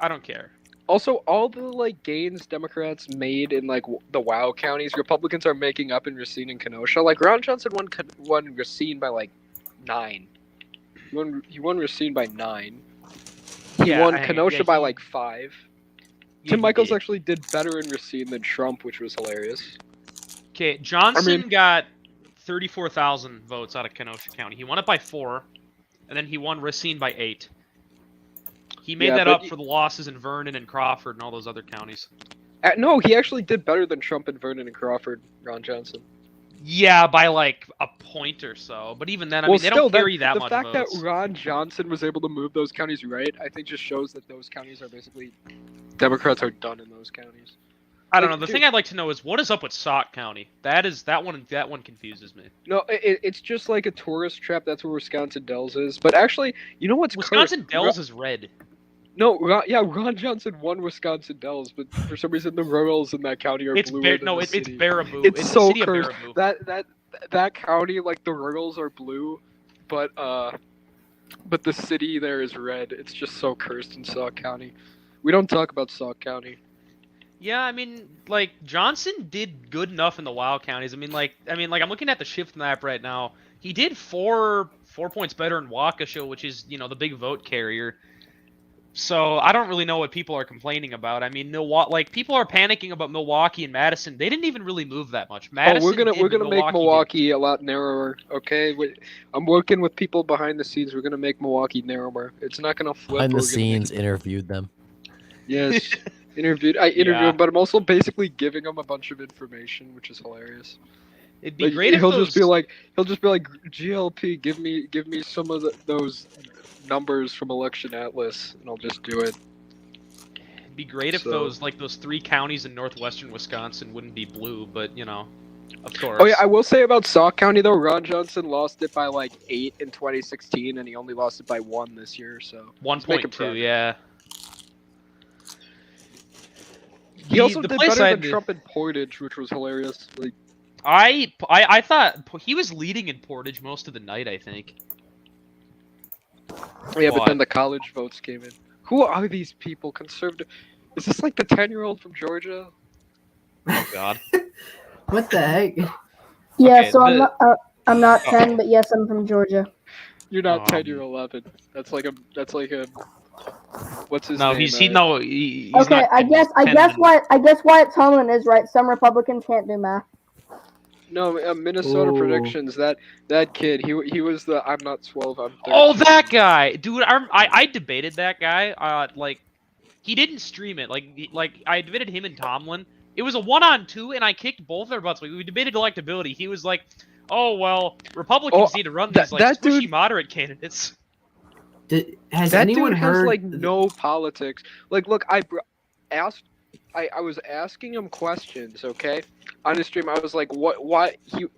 I don't care. Also, all the like gains Democrats made in like the WoW counties, Republicans are making up in Racine and Kenosha. Like Ron Johnson won Racine by like 9. He won Racine by 9. He Yeah, won I- Kenosha yeah, by he- like 5. Yeah, Tim he Michaels did. actually did better in Racine than Trump, which was hilarious. Okay, Johnson I mean- got 34,000 votes out of Kenosha County. He won it by 4, and then he won Racine by 8. He made Yeah, that but up for the losses in Vernon and Crawford and all those other counties. No, he actually did better than Trump and Vernon and Crawford. Ron Johnson. Yeah, by like a point or so. But even then, I mean, they don't carry that the much fact votes. that Ron Johnson was able to move those counties right, I think, just shows that those counties are basically Democrats are done in those counties. I don't like, know. The dude- thing I'd like to know is what is up with Sauk County. That one confuses me. No, it's just like a tourist trap. That's where Wisconsin Dells is. But actually, you know what's Wisconsin cursed? Dells is red. No, Ron Johnson won Wisconsin Dells, but for some reason the rurals in that county are It's bluer than the it's city. Baraboo. It's It's so the city of cursed. Baraboo. That county, like the rurals are blue, but the city there is red. It's just so cursed in Sauk County. We don't talk about Sauk County. Yeah, I mean, like Johnson did good enough in the WoW counties. I mean, like I'm looking at the shift map right now. He did 4 4 points better in Waukesha, which is, you know, the big vote carrier. So I don't really know what people are complaining about. I mean, Milwaukee, like people are panicking about Milwaukee and Madison. They didn't even really move that much. Madison we're did, gonna but make didn't. Milwaukee a lot narrower. Okay, I'm working with people behind the scenes. We're gonna make Milwaukee narrower. It's not gonna flip. Behind the but we're gonna make scenes, interviewed them. Yes, interviewed. I interviewed Yeah. him, but I'm also basically giving him a bunch of information, which is hilarious. It'd be Like, great if he'll those. just be like, GLP, give me some of those numbers from Election Atlas, and I'll just do it. It'd be great if So- those 3 counties in northwestern Wisconsin wouldn't be blue, but you know, of course. Oh yeah, I will say about Sauk County though, Ron Johnson lost it by like 8 in 2016, and he only lost it by 1 this year. So he's making 1.2, progress. yeah. He also the did place better I than had to- Trump in Portage, which was hilarious. Like, I thought he was leading in Portage most of the night. I think. yeah, but What? then the college votes came in. Who are these people? Conservative? Is this like the 10-year-old from Georgia? Oh God. What the heck? Yeah, Okay, so I'm the- not. I'm not Oh. 10, but yes, I'm from Georgia. You're not 10, Um, you're 11. That's like a. What's his No, name? he's he's Okay, not I 10, guess he's 10 and- Wyatt Tomlin is right. Some Republicans can't do math. No, Minnesota Ooh. predictions. That kid. He was the. I'm not 12. I'm 13. Oh, that guy, dude! I debated that guy. Like, he didn't stream it. Like I debated him and Tomlin. It was a 1-on-2, and I kicked both their butts. We debated electability. He was like, "Oh well, Republicans need to run these like that squishy dude- moderate candidates." Has That anyone dude heard? has like no politics. Like, look, asked. I was asking him questions, okay, on his stream. I was like,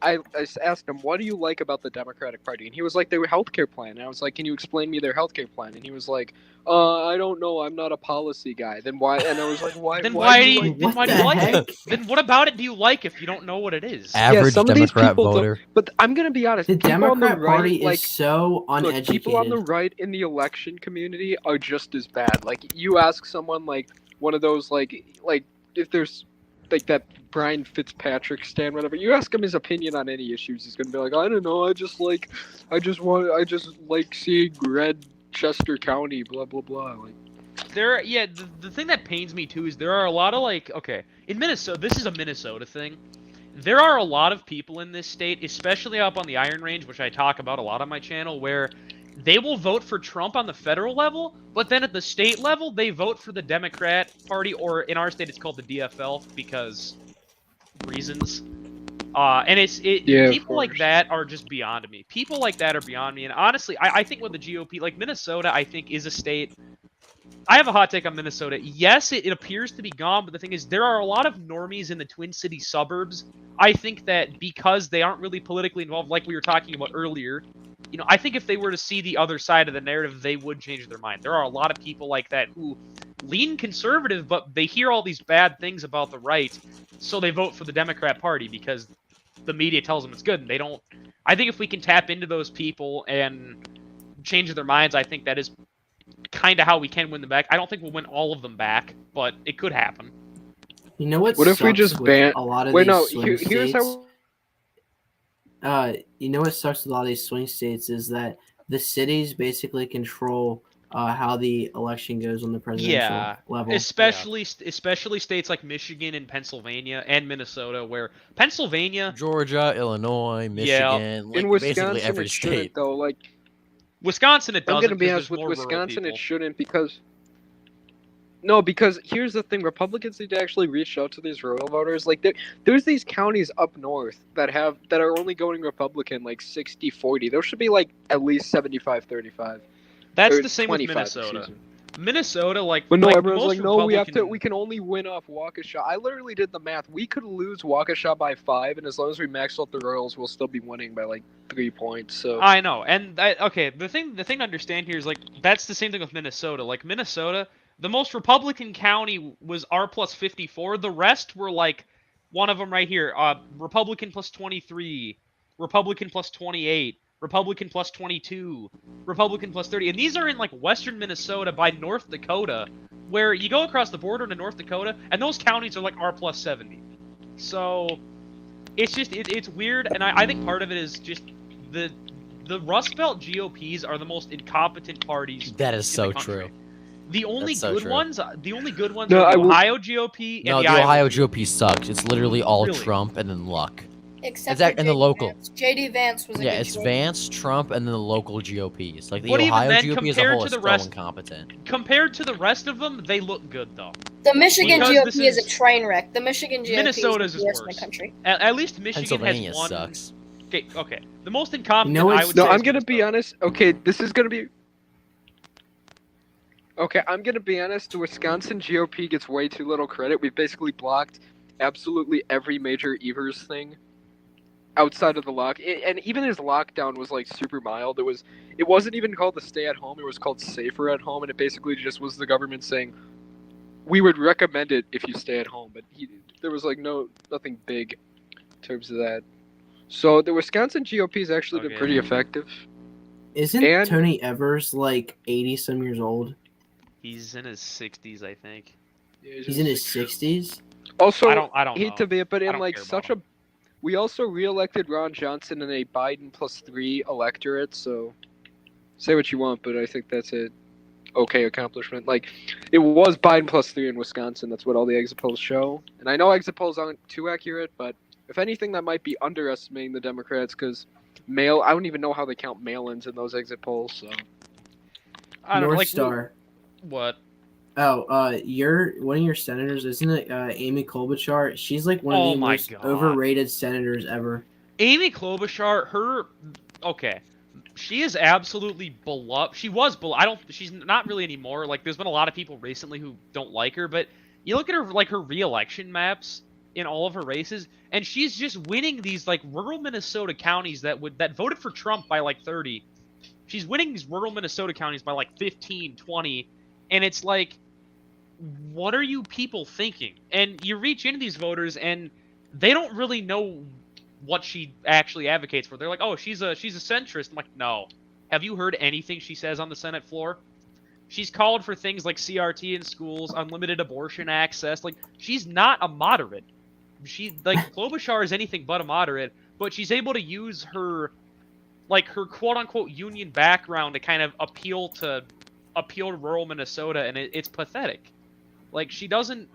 I just asked him, what do you like about the Democratic Party? And he was like, their healthcare plan. And I was like, can you explain me their healthcare plan? And he was like, I don't know. I'm not a policy guy. Then why? And I was like, why? Then why why do do you you? like? Then What why do the you like it? heck? Then what about it do you like if you don't know what it is? Average some of these Democrat people don't- voter. But I'm gonna be honest. The people on the Democrat right, Party like, is so look, uneducated. people on the right in the election community are just as bad. Like, you ask someone like one of those like if there's like that Brian Fitzpatrick stand, whatever. You ask him his opinion on any issues, he's gonna be like, I don't know. I just like seeing red Chester County, blah blah blah. Like, The thing that pains me too is there are a lot of okay, in Minnesota, this is a Minnesota thing. There are a lot of people in this state, especially up on the Iron Range, which I talk about a lot on my channel, where they will vote for Trump on the federal level, but then at the state level, they vote for the Democrat Party, or in our state, it's called the DFL because reasons. And Yeah, of people like course. that are just beyond me. People like that are beyond me. And honestly, I think with the GOP, like Minnesota, I think is a state. I have a hot take on Minnesota. Yes, it appears to be gone, but the thing is, there are a lot of normies in the Twin City suburbs. I think that because they aren't really politically involved, like we were talking about earlier, I think if they were to see the other side of the narrative, they would change their mind. There are a lot of people like that who lean conservative, but they hear all these bad things about the right, so they vote for the Democrat Party because the media tells them it's good. And they don't. I think if we can tap into those people and change their minds, I think that is kind of how we can win them back. I don't think we'll win all of them back, but it could happen. You know what? What if we sucks just with ban- a lot of wait, these no. swing Here's states? how. You know what sucks with a lot of these swing states is that the cities basically control how the election goes on the presidential level. Especially states like Michigan and Pennsylvania and Minnesota, where Pennsylvania, Georgia, Illinois, Michigan, like In basically Wisconsin, every it shouldn't state. though. Like, Wisconsin, it I'm doesn't. gonna be 'cause honest there's with more rural Wisconsin, it people. shouldn't because. No, because here's the thing: Republicans need to actually reach out to these rural voters. Like, there's these counties up north that are only going Republican, like 60-40. There should be like at least 75-35. That's Or the same with 25, Minnesota. excuse me. Minnesota, But no, like everyone's most like, no, Republican- we can only win off Waukesha. I literally did the math. We could lose Waukesha by 5, and as long as we max out the Royals, we'll still be winning by like 3 points. So I know, and okay, the thing to understand here is like that's the same thing with Minnesota. Like Minnesota, the most Republican county was R+54. The rest were like one of them right here, Republican +23, Republican +28, Republican +22, Republican +30, and these are in like western Minnesota by North Dakota, where you go across the border to North Dakota, and those counties are like R+70. So it's just it's weird, and I think part of it is just the the Rust Belt GOPs are the most incompetent parties. That is in so the country. true. The only That's so good true. ones, the only good ones No, are I the will- Ohio GOP and No, the the Ohio GOP. GOP sucks. It's literally all Really? Trump and then luck. Except It's for and the JD local. Vance. JD Vance was a Yeah, good it's choice. Vance, Trump, and then the local GOPs. Like the But even Ohio then, GOP as a compared whole to is the so rest- incompetent. Compared to the rest of them, they look good though. The Michigan Because GOP this is a is- train wreck. The Michigan GOP Minnesota's is the is worst in worse. the country. At least Michigan has Pennsylvania one. sucks. Okay. The most incompetent You know I what's- would No, say. I'm is gonna be Minnesota. honest. Okay, this is gonna be. Okay, I'm gonna be honest. The Wisconsin GOP gets way too little credit. We've basically blocked absolutely every major Evers thing outside of the and even his lockdown was like super mild. It wasn't even called the stay at home. It was called safer at home, and it basically just was the government saying we would recommend it if you stay at home. But there was like nothing big in terms of that. So the Wisconsin GOP has actually been Okay. pretty effective. Isn't And- Tony Evers like 80 some years old? He's in his 60s, I think. He's in his 60s. Also, I don't hate know. to be it, but I in don't like care such about a, we also re-elected Ron Johnson in a Biden +3 electorate. So, say what you want, but I think that's a okay accomplishment. Like, it was Biden +3 in Wisconsin. That's what all the exit polls show. And I know exit polls aren't too accurate, but if anything, that might be underestimating the Democrats because I don't even know how they count mail-ins in those exit polls. So, I don't know, North like Star. what? Oh, one of your senators, isn't it Amy Klobuchar? She's like one of Oh the my most God. overrated senators ever. Amy Klobuchar, she is absolutely beloved. She was beloved. She's not really anymore. Like, there's been a lot of people recently who don't like her, but you look at her, like, her re-election maps in all of her races, and she's just winning these, like, rural Minnesota counties that voted for Trump by, like, 30. She's winning these rural Minnesota counties by, like, 15, 20, and it's like, what are you people thinking? And you reach into these voters, and they don't really know what she actually advocates for. They're like, oh, she's a centrist. I'm like, no. Have you heard anything she says on the Senate floor? She's called for things like CRT in schools, unlimited abortion access. Like, she's not a moderate. Klobuchar is anything but a moderate, but she's able to use her quote-unquote union background to kind of appeal to rural Minnesota, and it's pathetic. Like, she doesn't.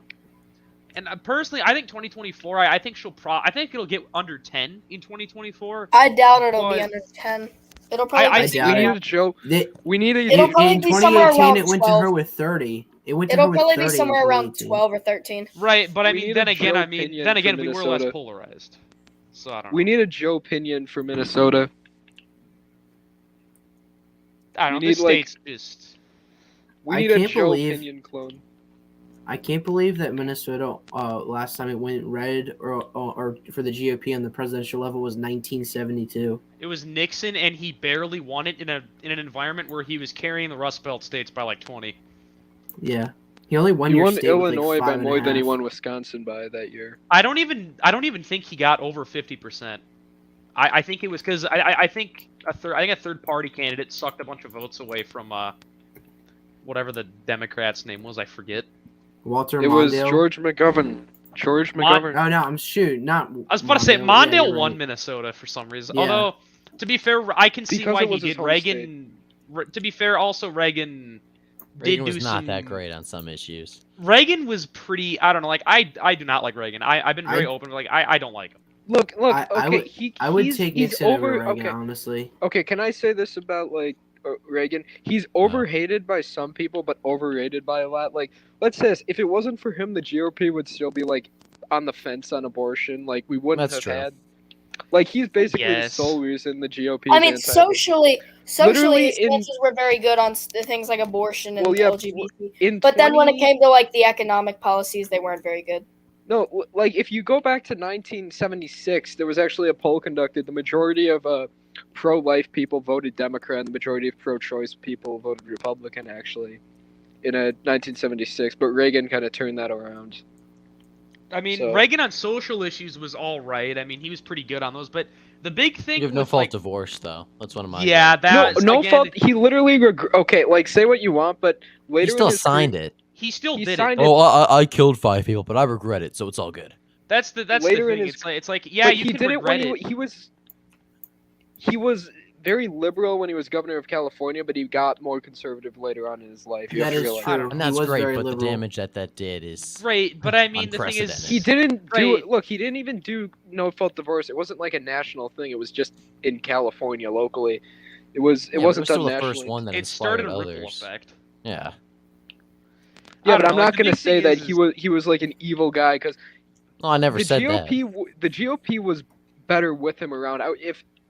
And personally, I think 2024. I think I think it'll get under 10 in 2024. I doubt it'll be But- under 10. It'll probably I be think doubt we it. need a joke. They, We need a. It'll probably in be somewhere 2018, around it went to 12. her with 30. It went to It'll her with probably 30 be in somewhere around 2018. 12 or 13. Right, but I We mean, need then a again, Joe we're Pinion for less Minnesota. polarized. So I don't know. We need a Joe Pinion for Minnesota. I don't know. we This need, like- state's just. We I need a can't Joe believe- Pinion clone. I can't believe that Minnesota last time it went red or for the GOP on the presidential level was 1972. It was Nixon, and he barely won it in an environment where he was carrying the Rust Belt states by like 20. Yeah, he only won He your won state with, Illinois like, by more than he 5.5. won Wisconsin by that year. I don't even think he got over 50%. I think it was because I think a third party candidate sucked a bunch of votes away from whatever the Democrat's name was. I forget. Walter It was Mondale. George McGovern. George McGovern. Oh no, I'm not. I was about to say Mondale. Mondale Yeah, you're won right. Minnesota for some reason. Yeah. Although, to be fair, I can see Because why it he was his did. home Reagan. To be fair, also Reagan Reagan did was do not some. that great on some issues. Reagan was pretty. I don't know. Like I do not like Reagan. I've been very open. Like I don't like him. Look. I Okay, would he's take Nixon over. over Reagan, Okay, honestly. okay. Can I say this about like Reagan? He's overhated by some people, but overrated by a lot. Like, let's say this: if it wasn't for him, the GOP would still be like on the fence on abortion. Like, we wouldn't That's have true. had. Like, he's basically the Yes. sole reason the GOP. I mean, socially, Literally his stances were very good on things like abortion and Well, yeah, LGBT. But then when it came to like the economic policies, they weren't very good. No, like if you go back to 1976, there was actually a poll conducted. The majority of pro-life people voted Democrat, and the majority of pro-choice people voted Republican. Actually, in 1976, but Reagan kind of turned that around. I mean, So- Reagan on social issues was all right. I mean, he was pretty good on those. But the big thing You have no with, fault like, divorce though. That's one of my. yeah, that No again, fault. He literally okay. Like, say what you want, but He later still in his signed career, it. he still he did signed it. it. Oh, I killed 5 people, but I regret it, so it's all good. That's the later in thing. his- It's like yeah, but you he can did it when regret it. he was very liberal when he was governor of California, but he got more conservative later on in his life. You That have to is realize. I don't true. know. And He that's was great, very but the liberal. damage that did is Right, but I mean, the thing is, unprecedented. He didn't do Right. it. Look, he didn't even do no fault divorce. It wasn't like a national thing. It was just in California locally. It was. It Yeah, but wasn't still done the nationally. first one that it started inspired a ripple others. effect. Yeah. Yeah, I but don't I'm know, like, not the gonna big say thing that is- he was like an evil guy because No, I never the said that. the GOP was better with him around.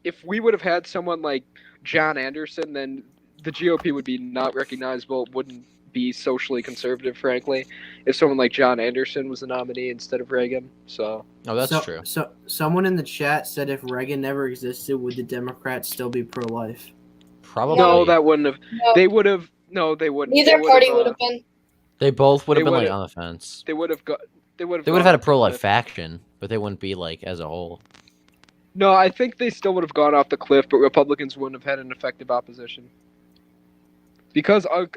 If we would have had someone like John Anderson, then the GOP would be not recognizable. Wouldn't be socially conservative, frankly. If someone like John Anderson was the nominee instead of Reagan, so Oh, that's true. So someone in the chat said if Reagan never existed, would the Democrats still be pro-life? Probably. no, that wouldn't have. No, They would have. No, they wouldn't. neither They party would have been. They both would They have been like would've- on the fence. They would have got. They would have. They would have had a gone pro-life off the cliff. faction, but they wouldn't be like as a whole. No, I think they still would have gone off the cliff, but Republicans wouldn't have had an effective opposition. Because our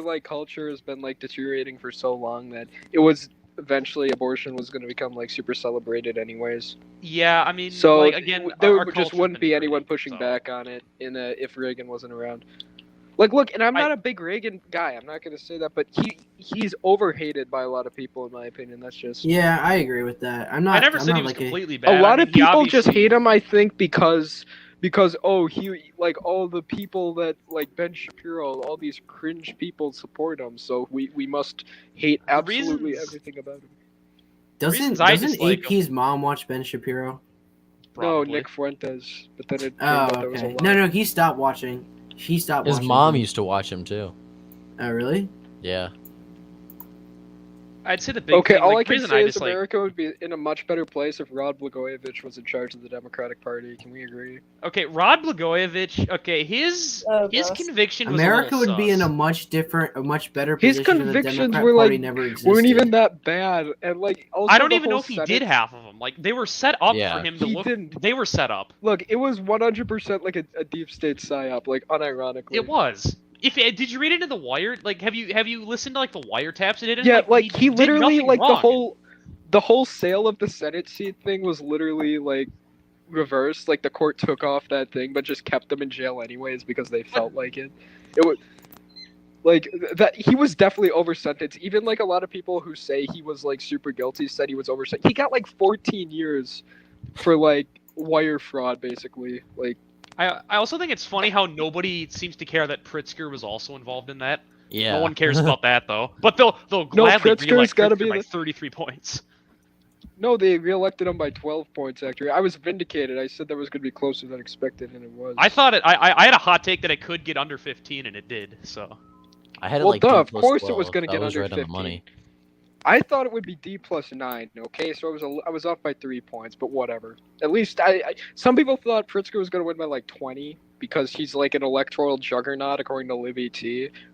like culture has been like deteriorating for so long that it was eventually abortion was going to become like super celebrated anyways. Yeah, I mean, So like, again, there our just culture's wouldn't been be anyone degrading, pushing so- back on it if Reagan wasn't around. Like, look, and I'm I- not a big Reagan guy. I'm not going to say that, but he's overhated by a lot of people in my opinion. That's just Yeah, I agree with that. I'm not. I never I'm said not he was like completely a bad. lot I of mean, he people just obviously- hate him. I think because oh he like all the people that like Ben Shapiro, all these cringe people support him. So we must hate The absolutely reasons- everything about him. Doesn't I doesn't dislike AP's mom watch Ben Shapiro? probably. No, Nick Fuentes. But then it turned Oh, out there was a okay. lot. No, he stopped watching. He stopped His watching. mom him. used to watch him too. Oh, really? Yeah. I'd say the big Okay, thing, all like, I the can reason say I is dislike. America would be in a much better place if Rod Blagojevich was in charge of the Democratic Party. Can we agree? Okay, Rod Blagojevich. Okay, his Oh, his gosh. conviction was America a would little be in a sus. much better His position if the convictions Democrat were, Party like, never existed. Weren't even that bad, and like also I don't the even know whole if he Senate- did half of them. Like, they were set up Yeah. for him to He look. didn't. They were set up. Look, it was 100% like a deep state psyop, like unironically. It was. Did you read it in the Wire? Like, have you listened to like the wiretaps it did? Yeah, like he did literally nothing like wrong. the whole sale of the Senate seat thing was literally like reversed. Like the court took off that thing, but just kept them in jail anyways because they felt like it. It was like that. He was definitely over sentenced. Even like a lot of people who say he was like super guilty said he was over sentenced. He got like 14 years for like wire fraud, basically. Like I also think it's funny how nobody seems to care that Pritzker was also involved in that. Yeah. No one cares about that though. But they'll gladly Pritzker's reelect gotta Pritzker be by the- 33 points. no, they reelected him by 12 points. Actually, I was vindicated. I said that was going to be closer than expected, and it was. I thought it. I had a hot take that it could get under 15, and it did. So I had it Well, like duh, D of plus course it 12. was gonna I get was under right on the 15. money. I thought it would be D plus 9. Okay, so I was off by 3 points, but whatever. At least some people thought Pritzker was going to win by like 20 because he's like an electoral juggernaut according to Liv ET,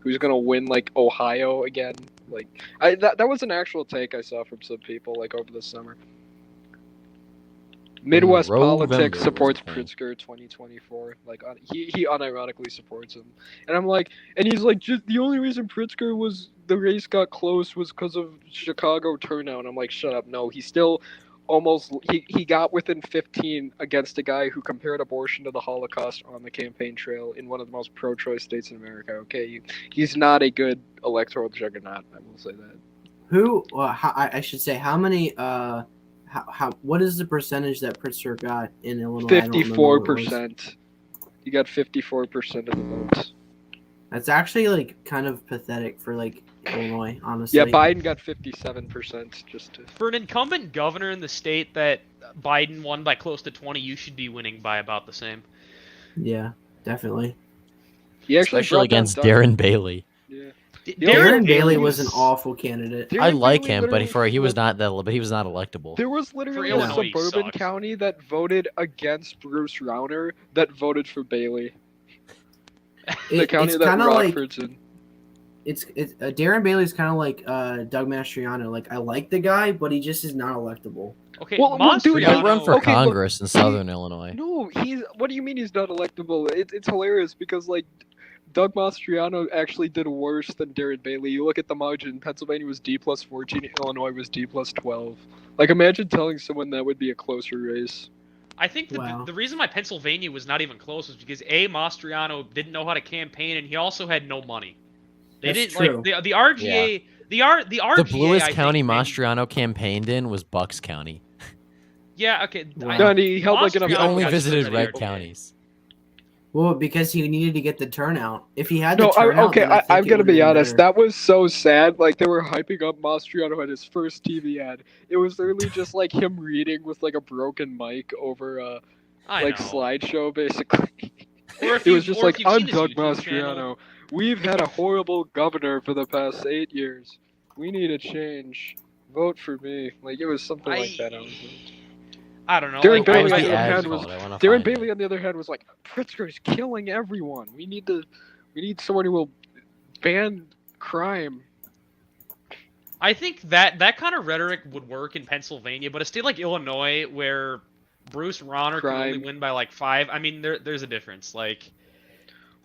who's going to win like Ohio again. Like that was an actual take I saw from some people like over the summer. Midwest November politics was supports the thing. Pritzker 2024. Like he unironically supports him, and I'm like, and he's like, just the only reason Pritzker was the race got close was because of Chicago turnout. I'm like, shut up. No, he still almost he got within 15 against a guy who compared abortion to the Holocaust on the campaign trail in one of the most pro-choice states in America. Okay, he's not a good electoral juggernaut. I will say that. Who? I should say how many? What is the percentage that Pritzker got in Illinois? I don't remember what it was. 54%. He got 54% of the votes. That's actually like kind of pathetic for like Illinois, honestly. Yeah, Biden got 57%. Just to. for an incumbent governor in the state that Biden won by close to 20, you should be winning by about the same. Yeah, definitely. He actually Especially brought down against Doug- Darren Bailey. Yeah. Darren Bailey was an was- awful candidate. Darren I like Bailey him, but literally- he was not that. But he was not electable. There was literally For a Illinois, he suburban sucks. county that voted against Bruce Rauner that voted for Bailey. The county It's that kind of like Rockford's in. it's Darren Bailey's kind of like Doug Mastriano. Like I like the guy, but he just is not electable. Okay, Well, dude, He I run for Okay, look, Congress in Southern Illinois. No, he's. What do you mean he's not electable? It's hilarious because like Doug Mastriano actually did worse than Darren Bailey. You look at the margin. Pennsylvania was D plus 14. Illinois was D plus 12. Like imagine telling someone that would be a closer race. I think Wow. the reason why Pennsylvania was not even close was because A, Mastriano didn't know how to campaign, and he also had no money. They That's didn't true. like the RGA. The RGA. The bluest I county think, Mastriano campaigned in was Bucks County. Yeah. Okay. Wow. No, and he held like an He Mastriano only got visited screwed by the red RGA. counties. Well, because he needed to get the turnout. If he had the No, turnout, okay, then I think I'm it gonna would've be been honest. better. That was so sad. Like they were hyping up Mastriano at his first TV ad. It was literally just like him reading with like a broken mic over a I like know. slideshow, basically. Or if It was you've- just or like, if you've I'm seen his Doug YouTube channel. Mastriano. We've had a horrible governor for the past 8 years. We need a change. Vote for me. Like it was something like that. I don't know. Darren like, Bailey, What was on the the other ad hand, was called? I wanna Darren find Bailey it. on the other hand was like, Pritzker's killing everyone. We need someone who will ban crime. I think that kind of rhetoric would work in Pennsylvania, but a state like Illinois, where Bruce Rauner can only Crime. win by like 5, I mean, there's a difference. Like,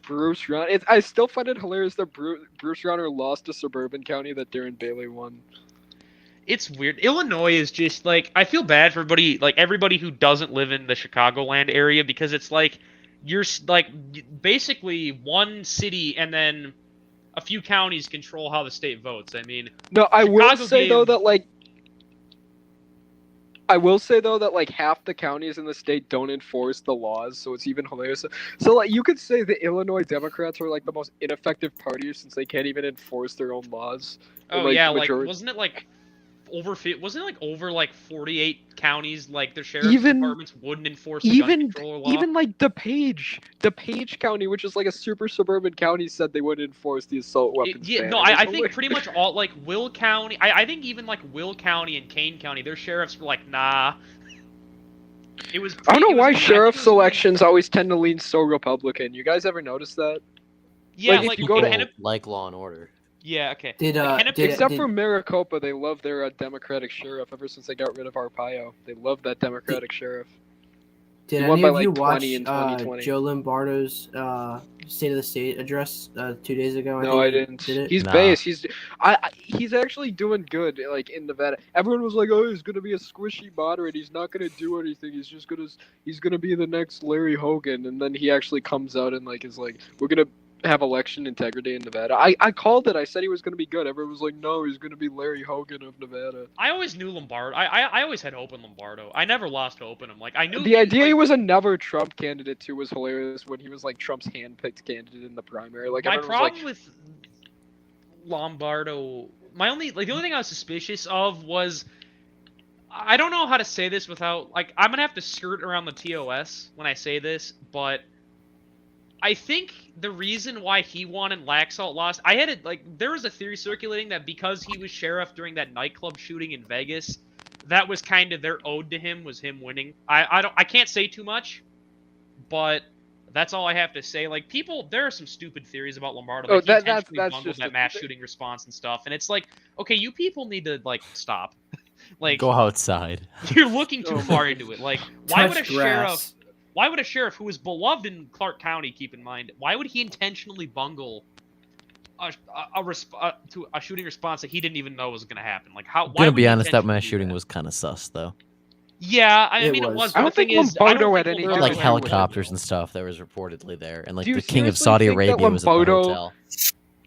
Bruce Rauner. I still find it hilarious that Bruce Rauner lost a suburban county that Darren Bailey won. it's weird. Illinois is just like, I feel bad for everybody who doesn't live in the Chicagoland area, because it's like you're like basically one city and then a few counties control how the state votes. I mean, No, I will Chicago say though gave- that like half the counties in the state don't enforce the laws, so it's even hilarious. So like you could say the Illinois Democrats are like the most ineffective party since they can't even enforce their own laws. oh like, yeah, the like majority- wasn't it over like 48 counties, like their sheriff's Even- departments wouldn't enforce the gun control law? Even like DePage County, which is like a super suburban county, said they wouldn't enforce the assault weapons ban. No, It was I think hilarious. pretty much all, like, Will County, I think even, like, Will County and Kane County, their sheriffs were like, nah. It was I don't know why I think sheriff's it was, like- elections always tend to lean so Republican. You guys ever notice that? Yeah, like, if like, you go to- Hennep- Like Law and Order. yeah, okay. Did Like, Hennepin- Except for Maricopa, they love their Democratic sheriff ever since they got rid of Arpaio. They love that Democratic sheriff. Did He won any by, of you like, watch 20 in 2020. Joe Lombardo's State of the State address 2 days ago? No, think I he didn't. Did it? He's Nah. base. He's actually doing good. Like in Nevada, everyone was like, "Oh, he's gonna be a squishy moderate. He's not gonna do anything. He's gonna be the next Larry Hogan." And then he actually comes out and like is like, "We're gonna have election integrity in Nevada." I called it. I said he was gonna be good. Everyone was like, "No, he's gonna be Larry Hogan of Nevada." I always knew Lombardo. I always had hope in Lombardo. I never lost hope in him. Like, I knew The idea he like, was a never Trump candidate too was hilarious when he was like Trump's handpicked candidate in the primary. Like my everyone was problem like, with Lombardo, the only thing I was suspicious of was, I don't know how to say this without, like, I'm gonna have to skirt around the TOS when I say this, but I think the reason why he won and Laxalt lost, there was a theory circulating that because he was sheriff during that nightclub shooting in Vegas, that was kind of their ode to him, was him winning. I can't say too much, but that's all I have to say. Like, there are some stupid theories about Lombardo. Oh, Like, he that's intentionally bungled just that a- mass shooting response and stuff, and it's like, okay, you people need to, like, stop. Like, Go outside. you're looking too Oh. far into it. Like, why would a Touch grass. sheriff? Why would a sheriff who is beloved in Clark County, keep in mind, why would he intentionally bungle to a shooting response that he didn't even know was going to happen? Like, how? I'm Why gonna would be he honest, that intentionally mass do shooting that? was kind of sus, though. Yeah, I It mean, it was. was. I But don't the thing think is, I don't Lombardo think had any There were Lombardo like Yeah, helicopters and stuff that was reportedly there, and like Do you the king of seriously Saudi think that Arabia was at the Lombardo- hotel.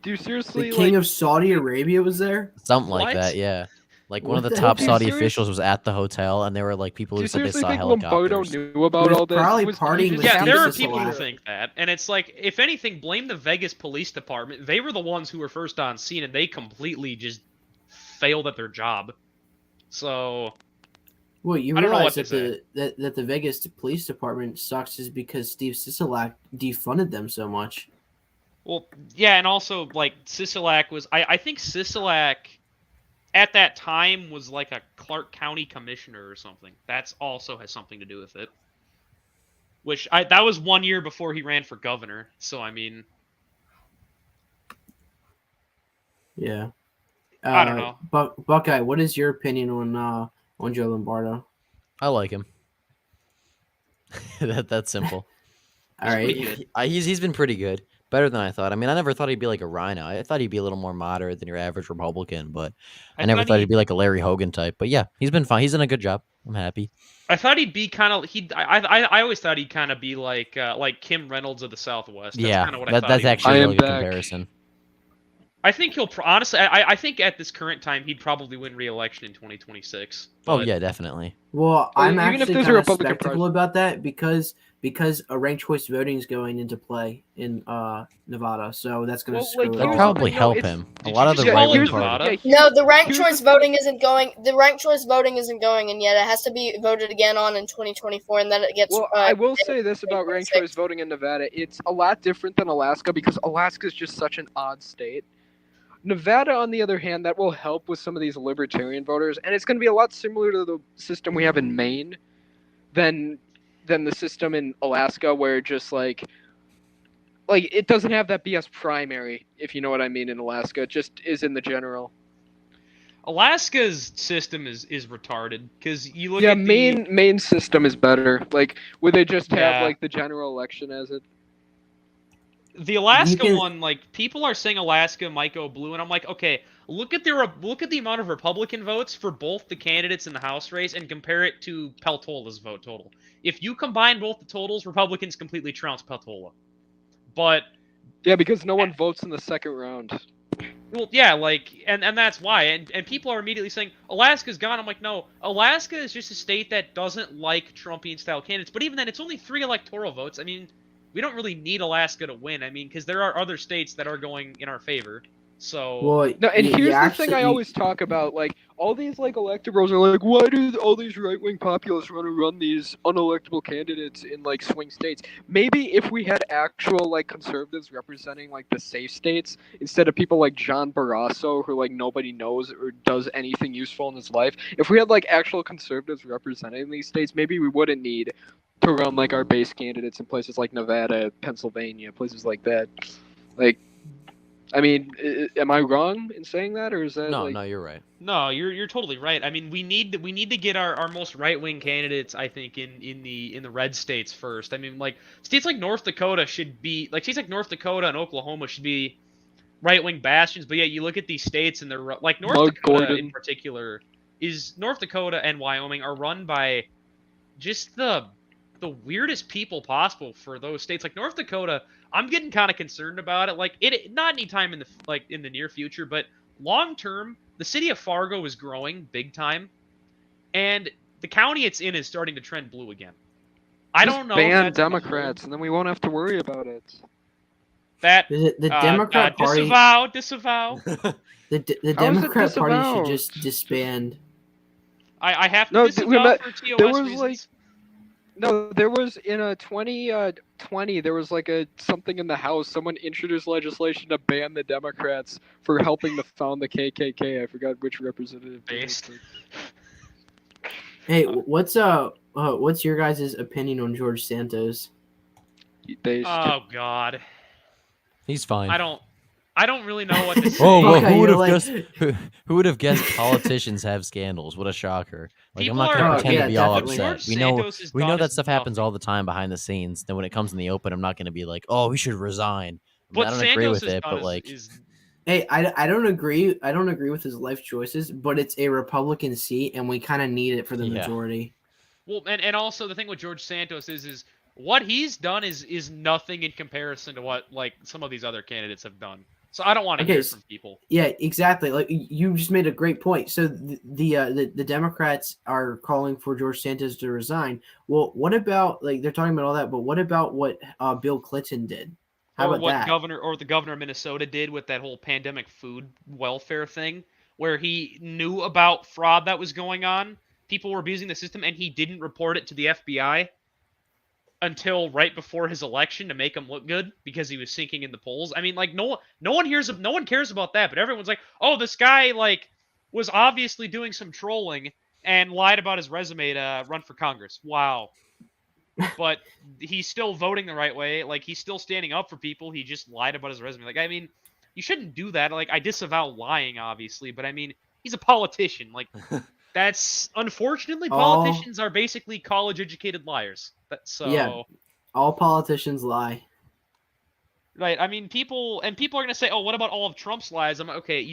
"Do you The seriously king like?" of Saudi Arabia was there. Something like What? that, yeah. Like one What of the the top hell? Saudi Are you serious? officials was at the hotel, and there were like people Do who you said they seriously saw think Lombardo helicopters. knew about was all this? probably He was- he partying just with Yeah, happened there to are Steve see people who Sisolak. think that, and it's like, if anything, blame the Vegas Police Department. They were the ones who were first on scene, and they completely just failed at their job. So, Well, you I don't know realize what that to that the Vegas police department sucks is because Steve Sisolak defunded them so much. well, yeah, and also, like, Sisolak was... I think Sisolak, at that time, was like a Clark County commissioner or something. That's also has something to do with it. That was 1 year before he ran for governor, so, I mean... Yeah. I don't know. Buckeye, what is your opinion on Joe Lombardo? I like him. That's simple. All right. pretty good. He's been pretty good. Better than I thought. I mean, I never thought he'd be like a Rhino. I thought he'd be a little more moderate than your average Republican, but I never thought he'd be like a Larry Hogan type. But yeah, he's been fine. He's done a good job. I'm happy. I thought he'd be kind of I always thought he'd kind of be like Kim Reynolds of the Southwest. That's Yeah, kind of what I thought. that's actually a really good back. comparison. I think he'll honestly. I think at this current time he'd probably win re-election in 2026. Oh but- yeah, definitely. Well, I'm even if actually there's a kind of Republican skeptical about that because a ranked choice voting is going into play in Nevada, so that's going to Well, screw like, it It'd here's all probably the thing, help though, him. A Did lot you of the just right call wing it party. Nevada? No, the ranked Here's choice the voting isn't going. The ranked choice voting isn't going in yet. It has to be voted again on in 2024, and then it gets. Well, I will say this about ranked choice voting in Nevada. It's a lot different than Alaska because Alaska is just such an odd state. Nevada, on the other hand, that will help with some of these libertarian voters, and it's going to be a lot similar to the system we have in Maine than the system in Alaska, where just like it doesn't have that BS primary, if you know what I mean. In Alaska, it just is in the general. Alaska's system is retarded because you look Yeah, at Maine system is better. Like, would they just have Yeah. like the general election as it? the Alaska can- one. Like people are saying Alaska might go blue, and I'm like, okay, look at the amount of Republican votes for both the candidates in the House race and compare it to Peltola's vote total. If you combine both the totals, Republicans completely trounce Peltola. But Yeah, because no one votes in the second round. well, yeah, like, and that's why, and people are immediately saying Alaska's gone. I'm like, no, Alaska is just a state that doesn't like Trumpian style candidates. But even then, it's only 3 electoral votes. I mean, we don't really need Alaska to win. I mean, because there are other states that are going in our favor. So Well, No, and you here's the actually- thing I always talk about, like, all these, like, electables are like, why do all these right-wing populists want to run these unelectable candidates in, like, swing states? Maybe if we had actual, like, conservatives representing, like, the safe states, instead of people like John Barrasso, who, like, nobody knows or does anything useful in his life, if we had, like, actual conservatives representing these states, maybe we wouldn't need to run, like, our base candidates in places like Nevada, Pennsylvania, places like that. Like, I mean, am I wrong in saying that, or is that No, like... no, you're right. no, you're totally right. I mean, we need to get our most right wing candidates. I think in the red states first. I mean, like states like North Dakota should be like states like North Dakota and Oklahoma should be right wing bastions. But yeah, you look at these states and they're like North Mug Dakota Gordon. in particular is North Dakota and Wyoming are run by just the weirdest people possible for those states. Like North Dakota, I'm getting kind of concerned about it. Like it not anytime in the near future, but long term, the city of Fargo is growing big time, and the county it's in is starting to trend blue again. I Just don't know. if ban that's gonna Democrats, and then we won't have to worry about it. hold. That the Democrat Party, disavow. the How is it Democrat Party should disavowed? just disband. I have to No, disavow for TOS there was, reasons. like, No, there was in a 2020. There was like something in the House. Someone introduced legislation to ban the Democrats for helping to found the KKK. I forgot which representative. did it, Based. Hey, what's your guys' opinion on George Santos? but They Oh God, He's fine. I don't really know what to say. Oh, well, Okay, who would you're have like- guessed? Who would have guessed politicians have scandals? What a shocker! Like People I'm not are- gonna Oh, pretend yeah, to be all definitely. upset. George We know Santos has we know done that is stuff happens nothing. all the time behind the scenes. Then when it comes in the open, I'm not gonna be like, oh, we should resign. I, mean, What I don't Santos agree with has it, done but like, is Hey, I don't agree. I don't agree with his life choices, but it's a Republican seat, and we kind of need it for the Yeah. majority. well, and also the thing with George Santos is what he's done is nothing in comparison to what like some of these other candidates have done. So I don't want to Okay, hear from people. Yeah, exactly. Like you just made a great point. So the Democrats are calling for George Santos to resign. Well, what about like they're talking about all that, but what about what Bill Clinton did? How Or about what that? the governor of Minnesota did with that whole pandemic food welfare thing, where he knew about fraud that was going on, people were abusing the system, and he didn't report it to the FBI until right before his election to make him look good because he was sinking in the polls. I mean, like no one cares about that, but everyone's like, oh, this guy like was obviously doing some trolling and lied about his resume to run for Congress. Wow. But he's still voting the right way. Like he's still standing up for people. He just lied about his resume. Like I mean, you shouldn't do that. Like I disavow lying, obviously, but I mean, he's a politician. Like that's unfortunately All- politicians are basically college-educated liars. So Yeah. All politicians lie. Right. I mean, people are gonna say, "Oh, what about all of Trump's lies?" I'm like, okay,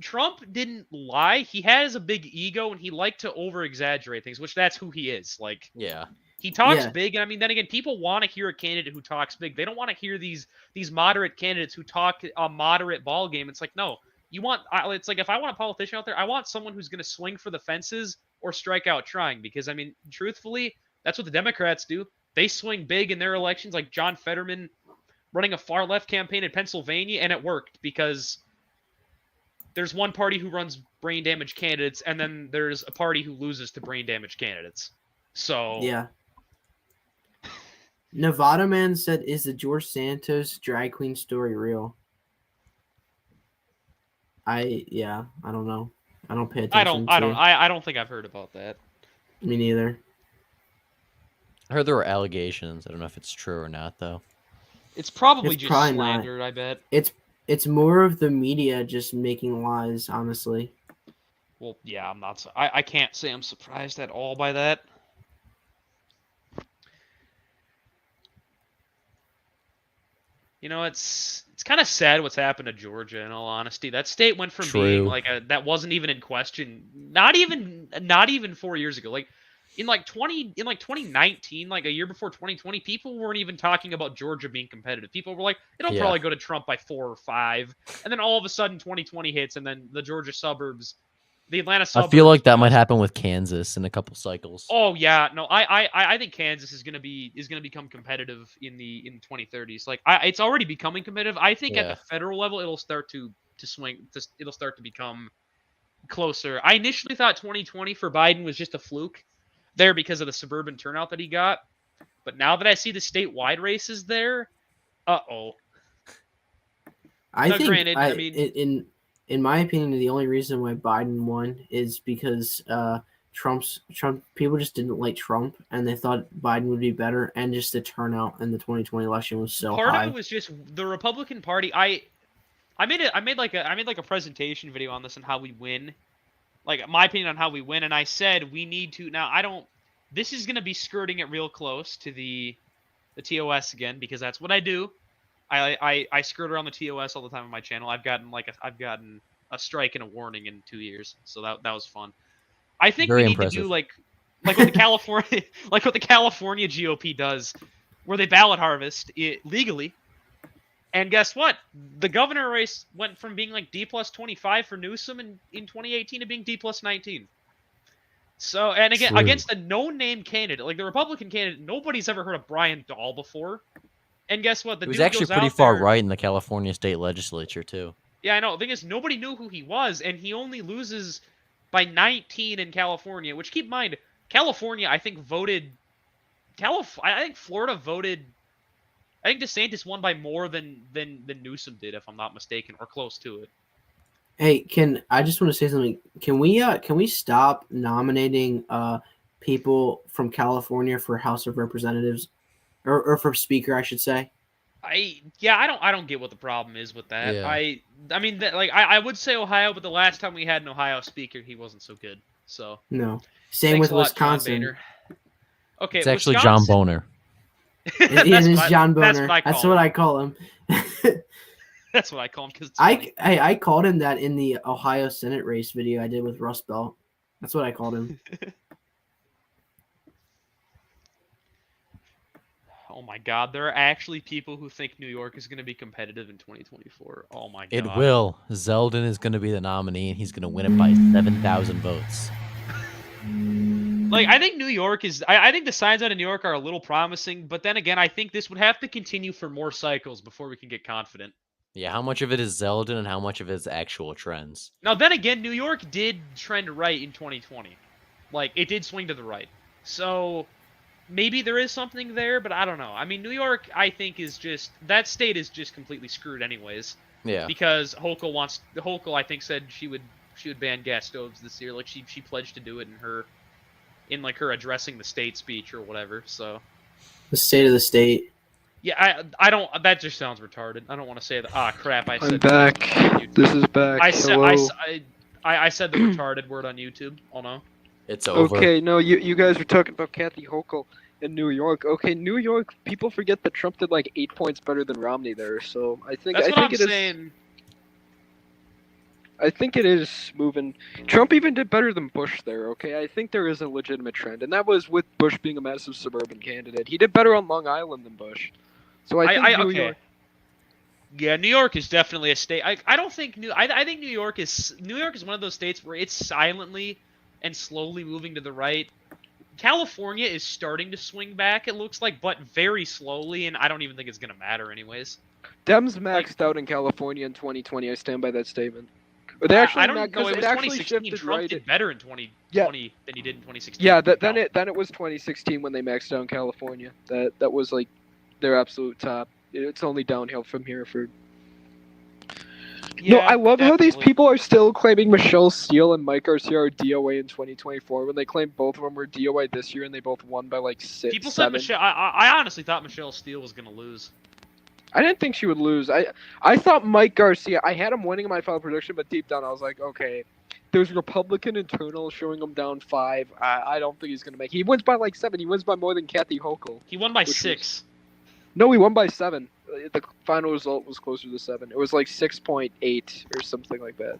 Trump didn't lie. He has a big ego and he liked to over exaggerate things, which that's who he is. Like Yeah. he talks Yeah. big, and I mean, then again, people want to hear a candidate who talks big. They don't want to hear these moderate candidates who talk a moderate ball game. It's like, no, it's like if I want a politician out there, I want someone who's going to swing for the fences or strike out trying. Because I mean, truthfully, that's what the Democrats do. They swing big in their elections, like John Fetterman running a far left campaign in Pennsylvania, and it worked because there's one party who runs brain damage candidates, and then there's a party who loses to brain damage candidates. So Yeah. Nevada Man said, "Is the George Santos drag queen story real?" I don't know. I don't pay attention. I don't think I've heard about that. Me neither. I heard there were allegations. I don't know if it's true or not, though. It's probably It's just probably slander, I bet. It's more of the media just making lies, honestly. Well, yeah, I'm not. I can't say I'm surprised at all by that. You know, it's kind of sad what's happened to Georgia. In all honesty, that state went from being True. like that wasn't even in question. Not even 4 years ago. Like in 2019, like a year before 2020, people weren't even talking about Georgia being competitive. People were like, it'll Yeah. probably go to Trump by 4 or 5, and then all of a sudden 2020 hits, and then the Georgia suburbs, the Atlanta I suburbs. feel like that might happen with Kansas in a couple cycles. Oh yeah, no, I think Kansas is gonna become competitive in the 2030s. Like it's already becoming competitive. I think at Yeah. the federal level it'll start to swing. It'll start to become closer. I initially thought 2020 for Biden was just a fluke there because of the suburban turnout that he got, but now that I see the statewide races there, uh-oh. I Now, think granted, I mean- in my opinion, the only reason why Biden won is because Trump people just didn't like Trump and they thought Biden would be better, and just the turnout in the 2020 election was so Part high. of it was just the Republican Party. I made like a presentation video on this and how we win. Like my opinion on how we win, and I said we need to now. This is gonna be skirting it real close to the TOS again because that's what I do. I skirt around the TOS all the time on my channel. I've gotten a strike and a warning in 2 years, so that was fun. I think Very we need impressive. to do like what the California GOP does, where they ballot harvest it legally. And guess what? The governor race went from being like D+25 for Newsom in 2018 to being D+19. So, and again, True. against a no-name candidate, like the Republican candidate, nobody's ever heard of Brian Dahl before. And guess what? The It was dude actually goes pretty out far there- right in the California state legislature, too. Yeah, I know. The thing is, nobody knew who he was, and he only loses by 19 in California. Which, keep in mind, California, I think voted. I think Florida voted. I think DeSantis won by more than Newsom did, if I'm not mistaken, or close to it. Hey, I just want to say something? Can we stop nominating people from California for House of Representatives or for Speaker, I should say? I don't get what the problem is with that. Yeah. I mean, I would say Ohio, but the last time we had an Ohio speaker, he wasn't so good. So No. Same thanks with a lot, John Wisconsin. Boehner. Okay, It's actually John Wisconsin- Boner. It is John Boner. That's what I call him. I call him. That's what I call him because I called him that in the Ohio Senate race video I did with Rust Belt. That's what I called him. Oh my God, there are actually people who think New York is going to be competitive in 2024. Oh my God. It will. Zeldin is going to be the nominee, and he's going to win it by 7,000 votes. Like, I think New York is. I think the signs out of New York are a little promising, but then again, I think this would have to continue for more cycles before we can get confident. Yeah, how much of it is Zeldin and how much of it is actual trends? Now, then again, New York did trend right in 2020. Like, it did swing to the right. So, maybe there is something there, but I don't know. I mean, New York, I think, is just. That state is just completely screwed, anyways. Yeah. Because Hochul, I think, said she would ban gas stoves this year. Like, she pledged to do it in her addressing the state speech or whatever. So. The state of the state. Yeah, I don't. That just sounds retarded. I don't want to say that. Ah, crap! I said. I'm back. This is back. I said. Hello. I said the retarded word on YouTube. Oh no. It's over. Okay, no, you guys were talking about Kathy Hochul. in New York. Okay, New York, people forget that Trump did like 8 points better than Romney there. So I think That's I what I'm think it is. saying. I think it is moving. Trump even did better than Bush there. Okay, I think there is a legitimate trend, and that was with Bush being a massive suburban candidate. He did better on Long Island than Bush. So I think New Okay. York. Yeah, New York is definitely a state. I don't think I think New York is one of those states where it's silently and slowly moving to the right. California is starting to swing back, it looks like, but very slowly, and I don't even think it's gonna matter anyways. Dems maxed out in California in 2020. I stand by that statement. They actually I don't not know. It because was it actually 2016. shifted Trump right. did better in 2020 than he did in 2016. Yeah, then it was 2016 when they maxed out in California. That was like their absolute top. It's only downhill from here for. Yeah, No, I love how these definitely. people are still claiming Michelle Steele and Mike Garcia are DOA in 2024 when they claim both of them were DOA this year and they both won by like six. People said Michelle. I honestly thought Michelle Steele was gonna lose. I didn't think she would lose. I thought Mike Garcia. I had him winning in my final prediction, but deep down I was like, okay, there's Republican internal showing him down 5. I don't think he's gonna make. He wins by like 7. He wins by more than Kathy Hochul. He won by Which 6. No, he won by 7. The final result was closer to 7. It was like 6.8 or something like that.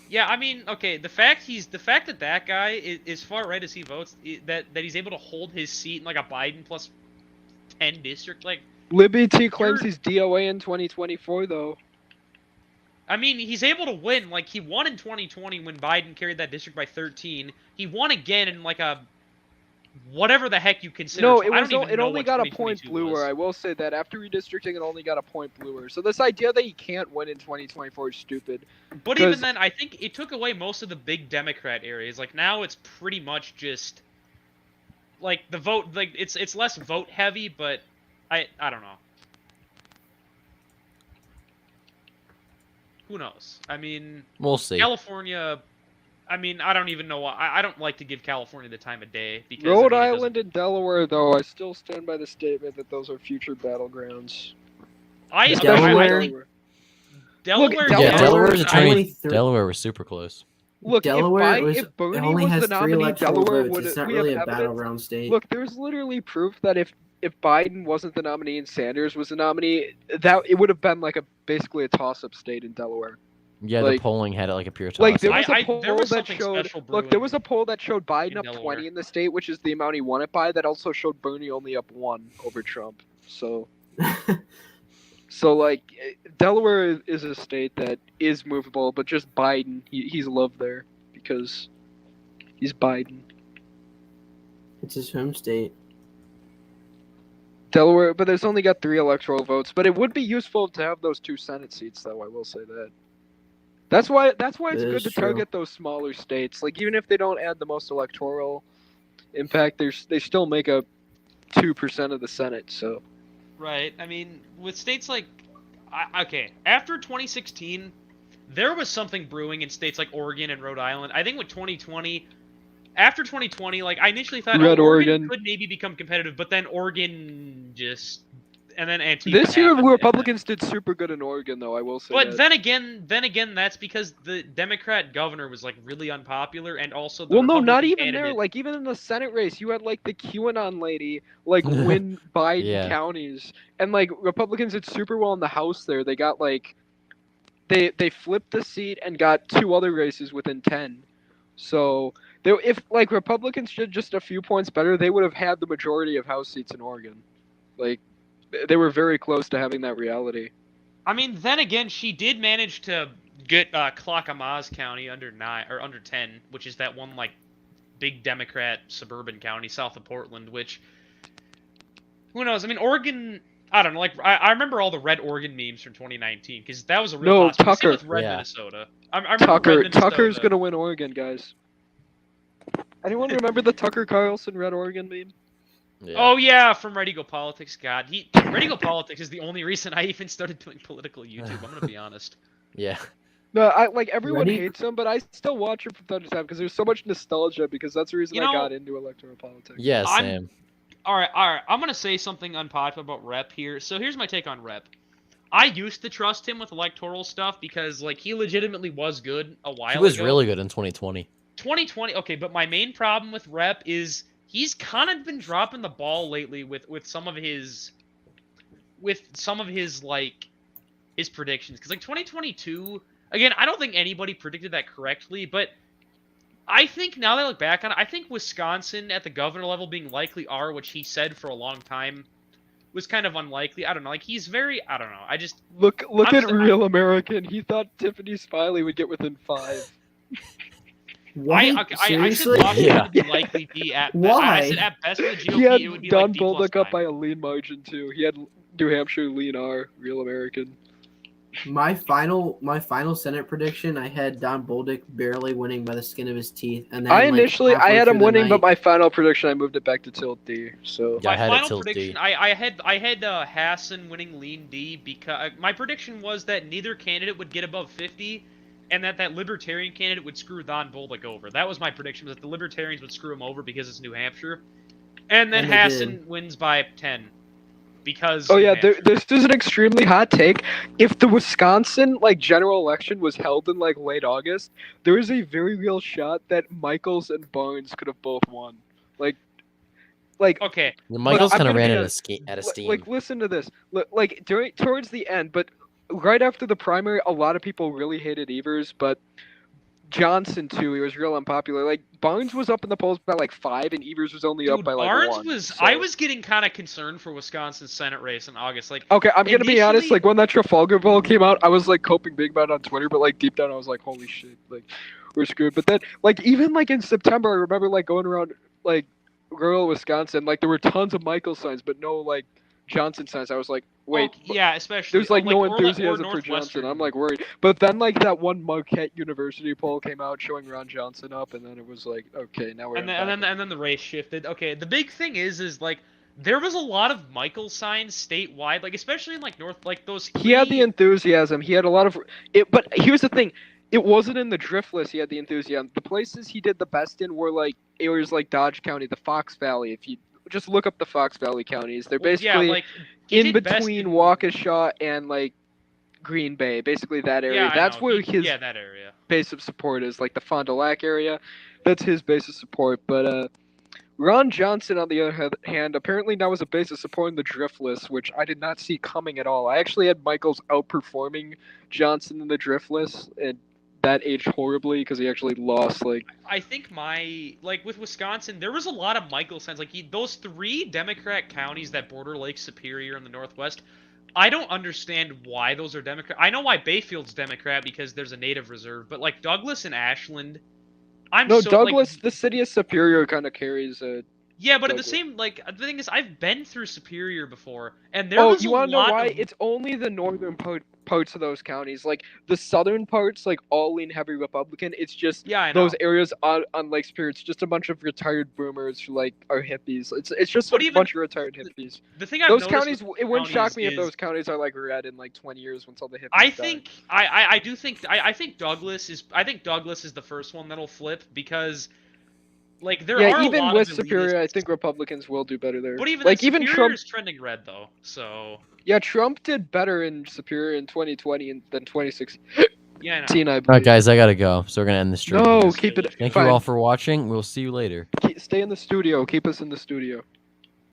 Yeah, I mean, okay, the fact that guy is far right as he votes, that he's able to hold his seat in like a Biden plus 10 district, like. Libby T claims he's DOA in 2024 though. I mean, he's able to win. Like, he won in 2020 when Biden carried that district by 13. He won again in like a whatever the heck you consider. No, it only got a point bluer. I will say that after redistricting, it only got a point bluer. So this idea that he can't win in 2024 is stupid. But even then, I think it took away most of the big Democrat areas. Like now, it's pretty much just like the vote. Like it's less vote heavy, but I don't know. Who knows? I mean, We'll see. California. I mean, I don't even know why. I don't like to give California the time of day because Rhode I mean, Island and Delaware, though, I still stand by the statement that those are future battlegrounds. I Delaware- think Delaware. Look, Yeah, Delaware's Delaware- attorney. only three- Delaware was super close. Look, Delaware if Bernie only was has the 3 nominee, electoral Delaware votes. would. It's not We really have a evidence. battleground state. Look, there's literally proof that if Biden wasn't the nominee and Sanders was the nominee, that it would have been like basically a toss-up state in Delaware. Yeah, Like- the polling had it like a pure toss. Like there was a I- poll there was that something showed. special Look, there was brewing a poll that showed Biden in up Delaware. 20 in the state, which is the amount he won it by. That also showed Bernie only up 1 over Trump. So, like Delaware is a state that is movable, but just Biden, he's loved there because he's Biden. It's his home state. Delaware, but there's only got 3 electoral votes. But it would be useful to have those 2 Senate seats, though. I will say that. That's why it's That good is to true. target those smaller states. Like even if they don't add the most electoral impact, they still make up 2% of the Senate. So Right. I mean, with states like, okay, after 2016, there was something brewing in states like Oregon and Rhode Island. I think with 2020, after 2020, like I initially thought Red Oregon Oregon. could maybe become competitive, but then Oregon just, and then Antifa this year, happened, Republicans did super good in Oregon, though. I will say But that. then again, that's because the Democrat governor was like really unpopular, and also the Well, no, not Republican even there. candidate- Like even in the Senate race, you had like the QAnon lady like win Biden Yeah. counties, and like Republicans did super well in the House. There, they got like they flipped the seat and got 2 other races within 10. So if like Republicans did just a few points better, they would have had the majority of House seats in Oregon. Like they were very close to having that reality. I mean, then again, she did manage to get Clackamas County under 9 or under 10, which is that one like big Democrat suburban county south of Portland. Which, who knows? I mean, Oregon. I don't know. Like, I remember all the Red Oregon memes from 2019 because that was a real. No, hot spot. Same Tucker. with Red Yeah. Minnesota. I remember Red Minnesota. Tucker's gonna win Oregon, guys. Anyone remember the Tucker Carlson Red Oregon meme? Yeah. Oh yeah, from Red Eagle Politics. God, Red Eagle Politics is the only reason I even started doing political YouTube. I'm gonna be honest. Yeah. No, I like everyone Ready? hates him, but I still watch him from time to time because there's so much nostalgia. Because that's the reason You I know, got into electoral politics. Yeah, I'm- Sam. All right. I'm gonna say something unpopular about Rep here. So here's my take on Rep. I used to trust him with electoral stuff because like he legitimately was good a while He was ago. really good in 2020. 2020. Okay, but my main problem with Rep is he's kind of been dropping the ball lately with some of his like his predictions. Because like 2022, again, I don't think anybody predicted that correctly, but I think now that I look back on it, I think Wisconsin at the governor level being likely are, which he said for a long time, was kind of unlikely. I don't know. Like he's very, I don't know. I just Look at honestly, Real American. He thought Tiffany Smiley would get within 5. What? I should Seriously? Yeah. be likely be at. Why? I said at best for the GOP, He had it would be Don like D plus Bolduc up 9. by a lean margin too. He had New Hampshire lean R, Real American. My final Senate prediction, I had Don Bolduc barely winning by the skin of his teeth, and then I like, initially I halfway had him through the winning, but night- my final prediction I moved it back to tilt D. So Yeah, I My had it final tilt prediction, D. I had Hassan winning lean D because my prediction was that neither candidate would get above 50, and that libertarian candidate would screw Don Bolduc over. That was my prediction, was that the libertarians would screw him over because it's New Hampshire, and then And they Hassan did. wins by 10 because. oh New yeah, Hampshire. this is an extremely hot take. If the Wisconsin like general election was held in like late August, there is a very real shot that Michaels and Barnes could have both won. Like Okay, Michaels I'm kind of gonna ran be out honest. of steam. Like listen to this. Like towards the end, but right after the primary, a lot of people really hated Evers, but Johnson too. He was real unpopular. Like Barnes was up in the polls by like 5, and Evers was only up dude, by like Barnes 1. was. So- I was getting kind of concerned for Wisconsin's Senate race in August. Like, Okay, I'm gonna be honest. initially- Like when that Trafalgar vote came out, I was like coping big about it on Twitter, but like deep down, I was like, "Holy shit!" Like we're screwed. But then, like even like in September, I remember like going around like rural Wisconsin, like there were tons of Michael signs, but no like Johnson signs. I was like, "Wait." yeah, especially There's like no or enthusiasm for Johnson. Northwestern. I'm like worried. But then like that one Marquette University poll came out showing Ron Johnson up, and then it was like, okay, now we're and then the race shifted. Okay, the big thing is like there was a lot of Michael signs statewide, like especially in like North, like those. he had the three- enthusiasm. He had a lot of it. But here's the thing. It wasn't in the drift list. He had the enthusiasm. The places he did the best in were like areas like Dodge County, the Fox Valley. If you just look up the Fox Valley counties, they're well, basically yeah, like he in did best between in- Waukesha and like Green Bay. Basically that area. Yeah, I That's know. where He- his yeah, that area. base of support is, like the Fond du Lac area. That's his base of support. But Ron Johnson, on the other hand, apparently now has a base of support in the drift list, which I did not see coming at all. I actually had Michaels outperforming Johnson in the drift list, and that aged horribly because he actually lost like. I think with Wisconsin, there was a lot of Michael signs. Like those 3 Democrat counties that border Lake Superior in the Northwest. I don't understand why those are Democrat. I know why Bayfield's Democrat because there's a native reserve, but like Douglas and Ashland, Douglas, the city of Superior kind of carries a. Yeah, but at the Douglas. same the thing is, I've been through Superior before, and there Oh, was you a want to know lot why? of It's only the northern parts of those counties. Like the southern parts, like all lean heavy Republican. It's just yeah, I know. those areas on Lake Superior. It's just a bunch of retired boomers who like are hippies. It's just But a even- bunch of retired hippies. The thing I've Those noticed counties. with It wouldn't shock counties me if is- those counties are like red in like 20 years once all the hippies. I die. think I do think I think Douglas is the first one that'll flip because like there are Yeah, a even lot with of Superior, I elitists- think Republicans will do better there. But even like then, even Superior Trump. is trending red though, so Yeah, Trump did better in Superior in 2020 than 2016. yeah, I know. I believe. All right, guys, I gotta go. So we're gonna end the stream. No, Yes, keep it. Thank fine. you all for watching. We'll see you later. Stay in the studio. Keep us in the studio.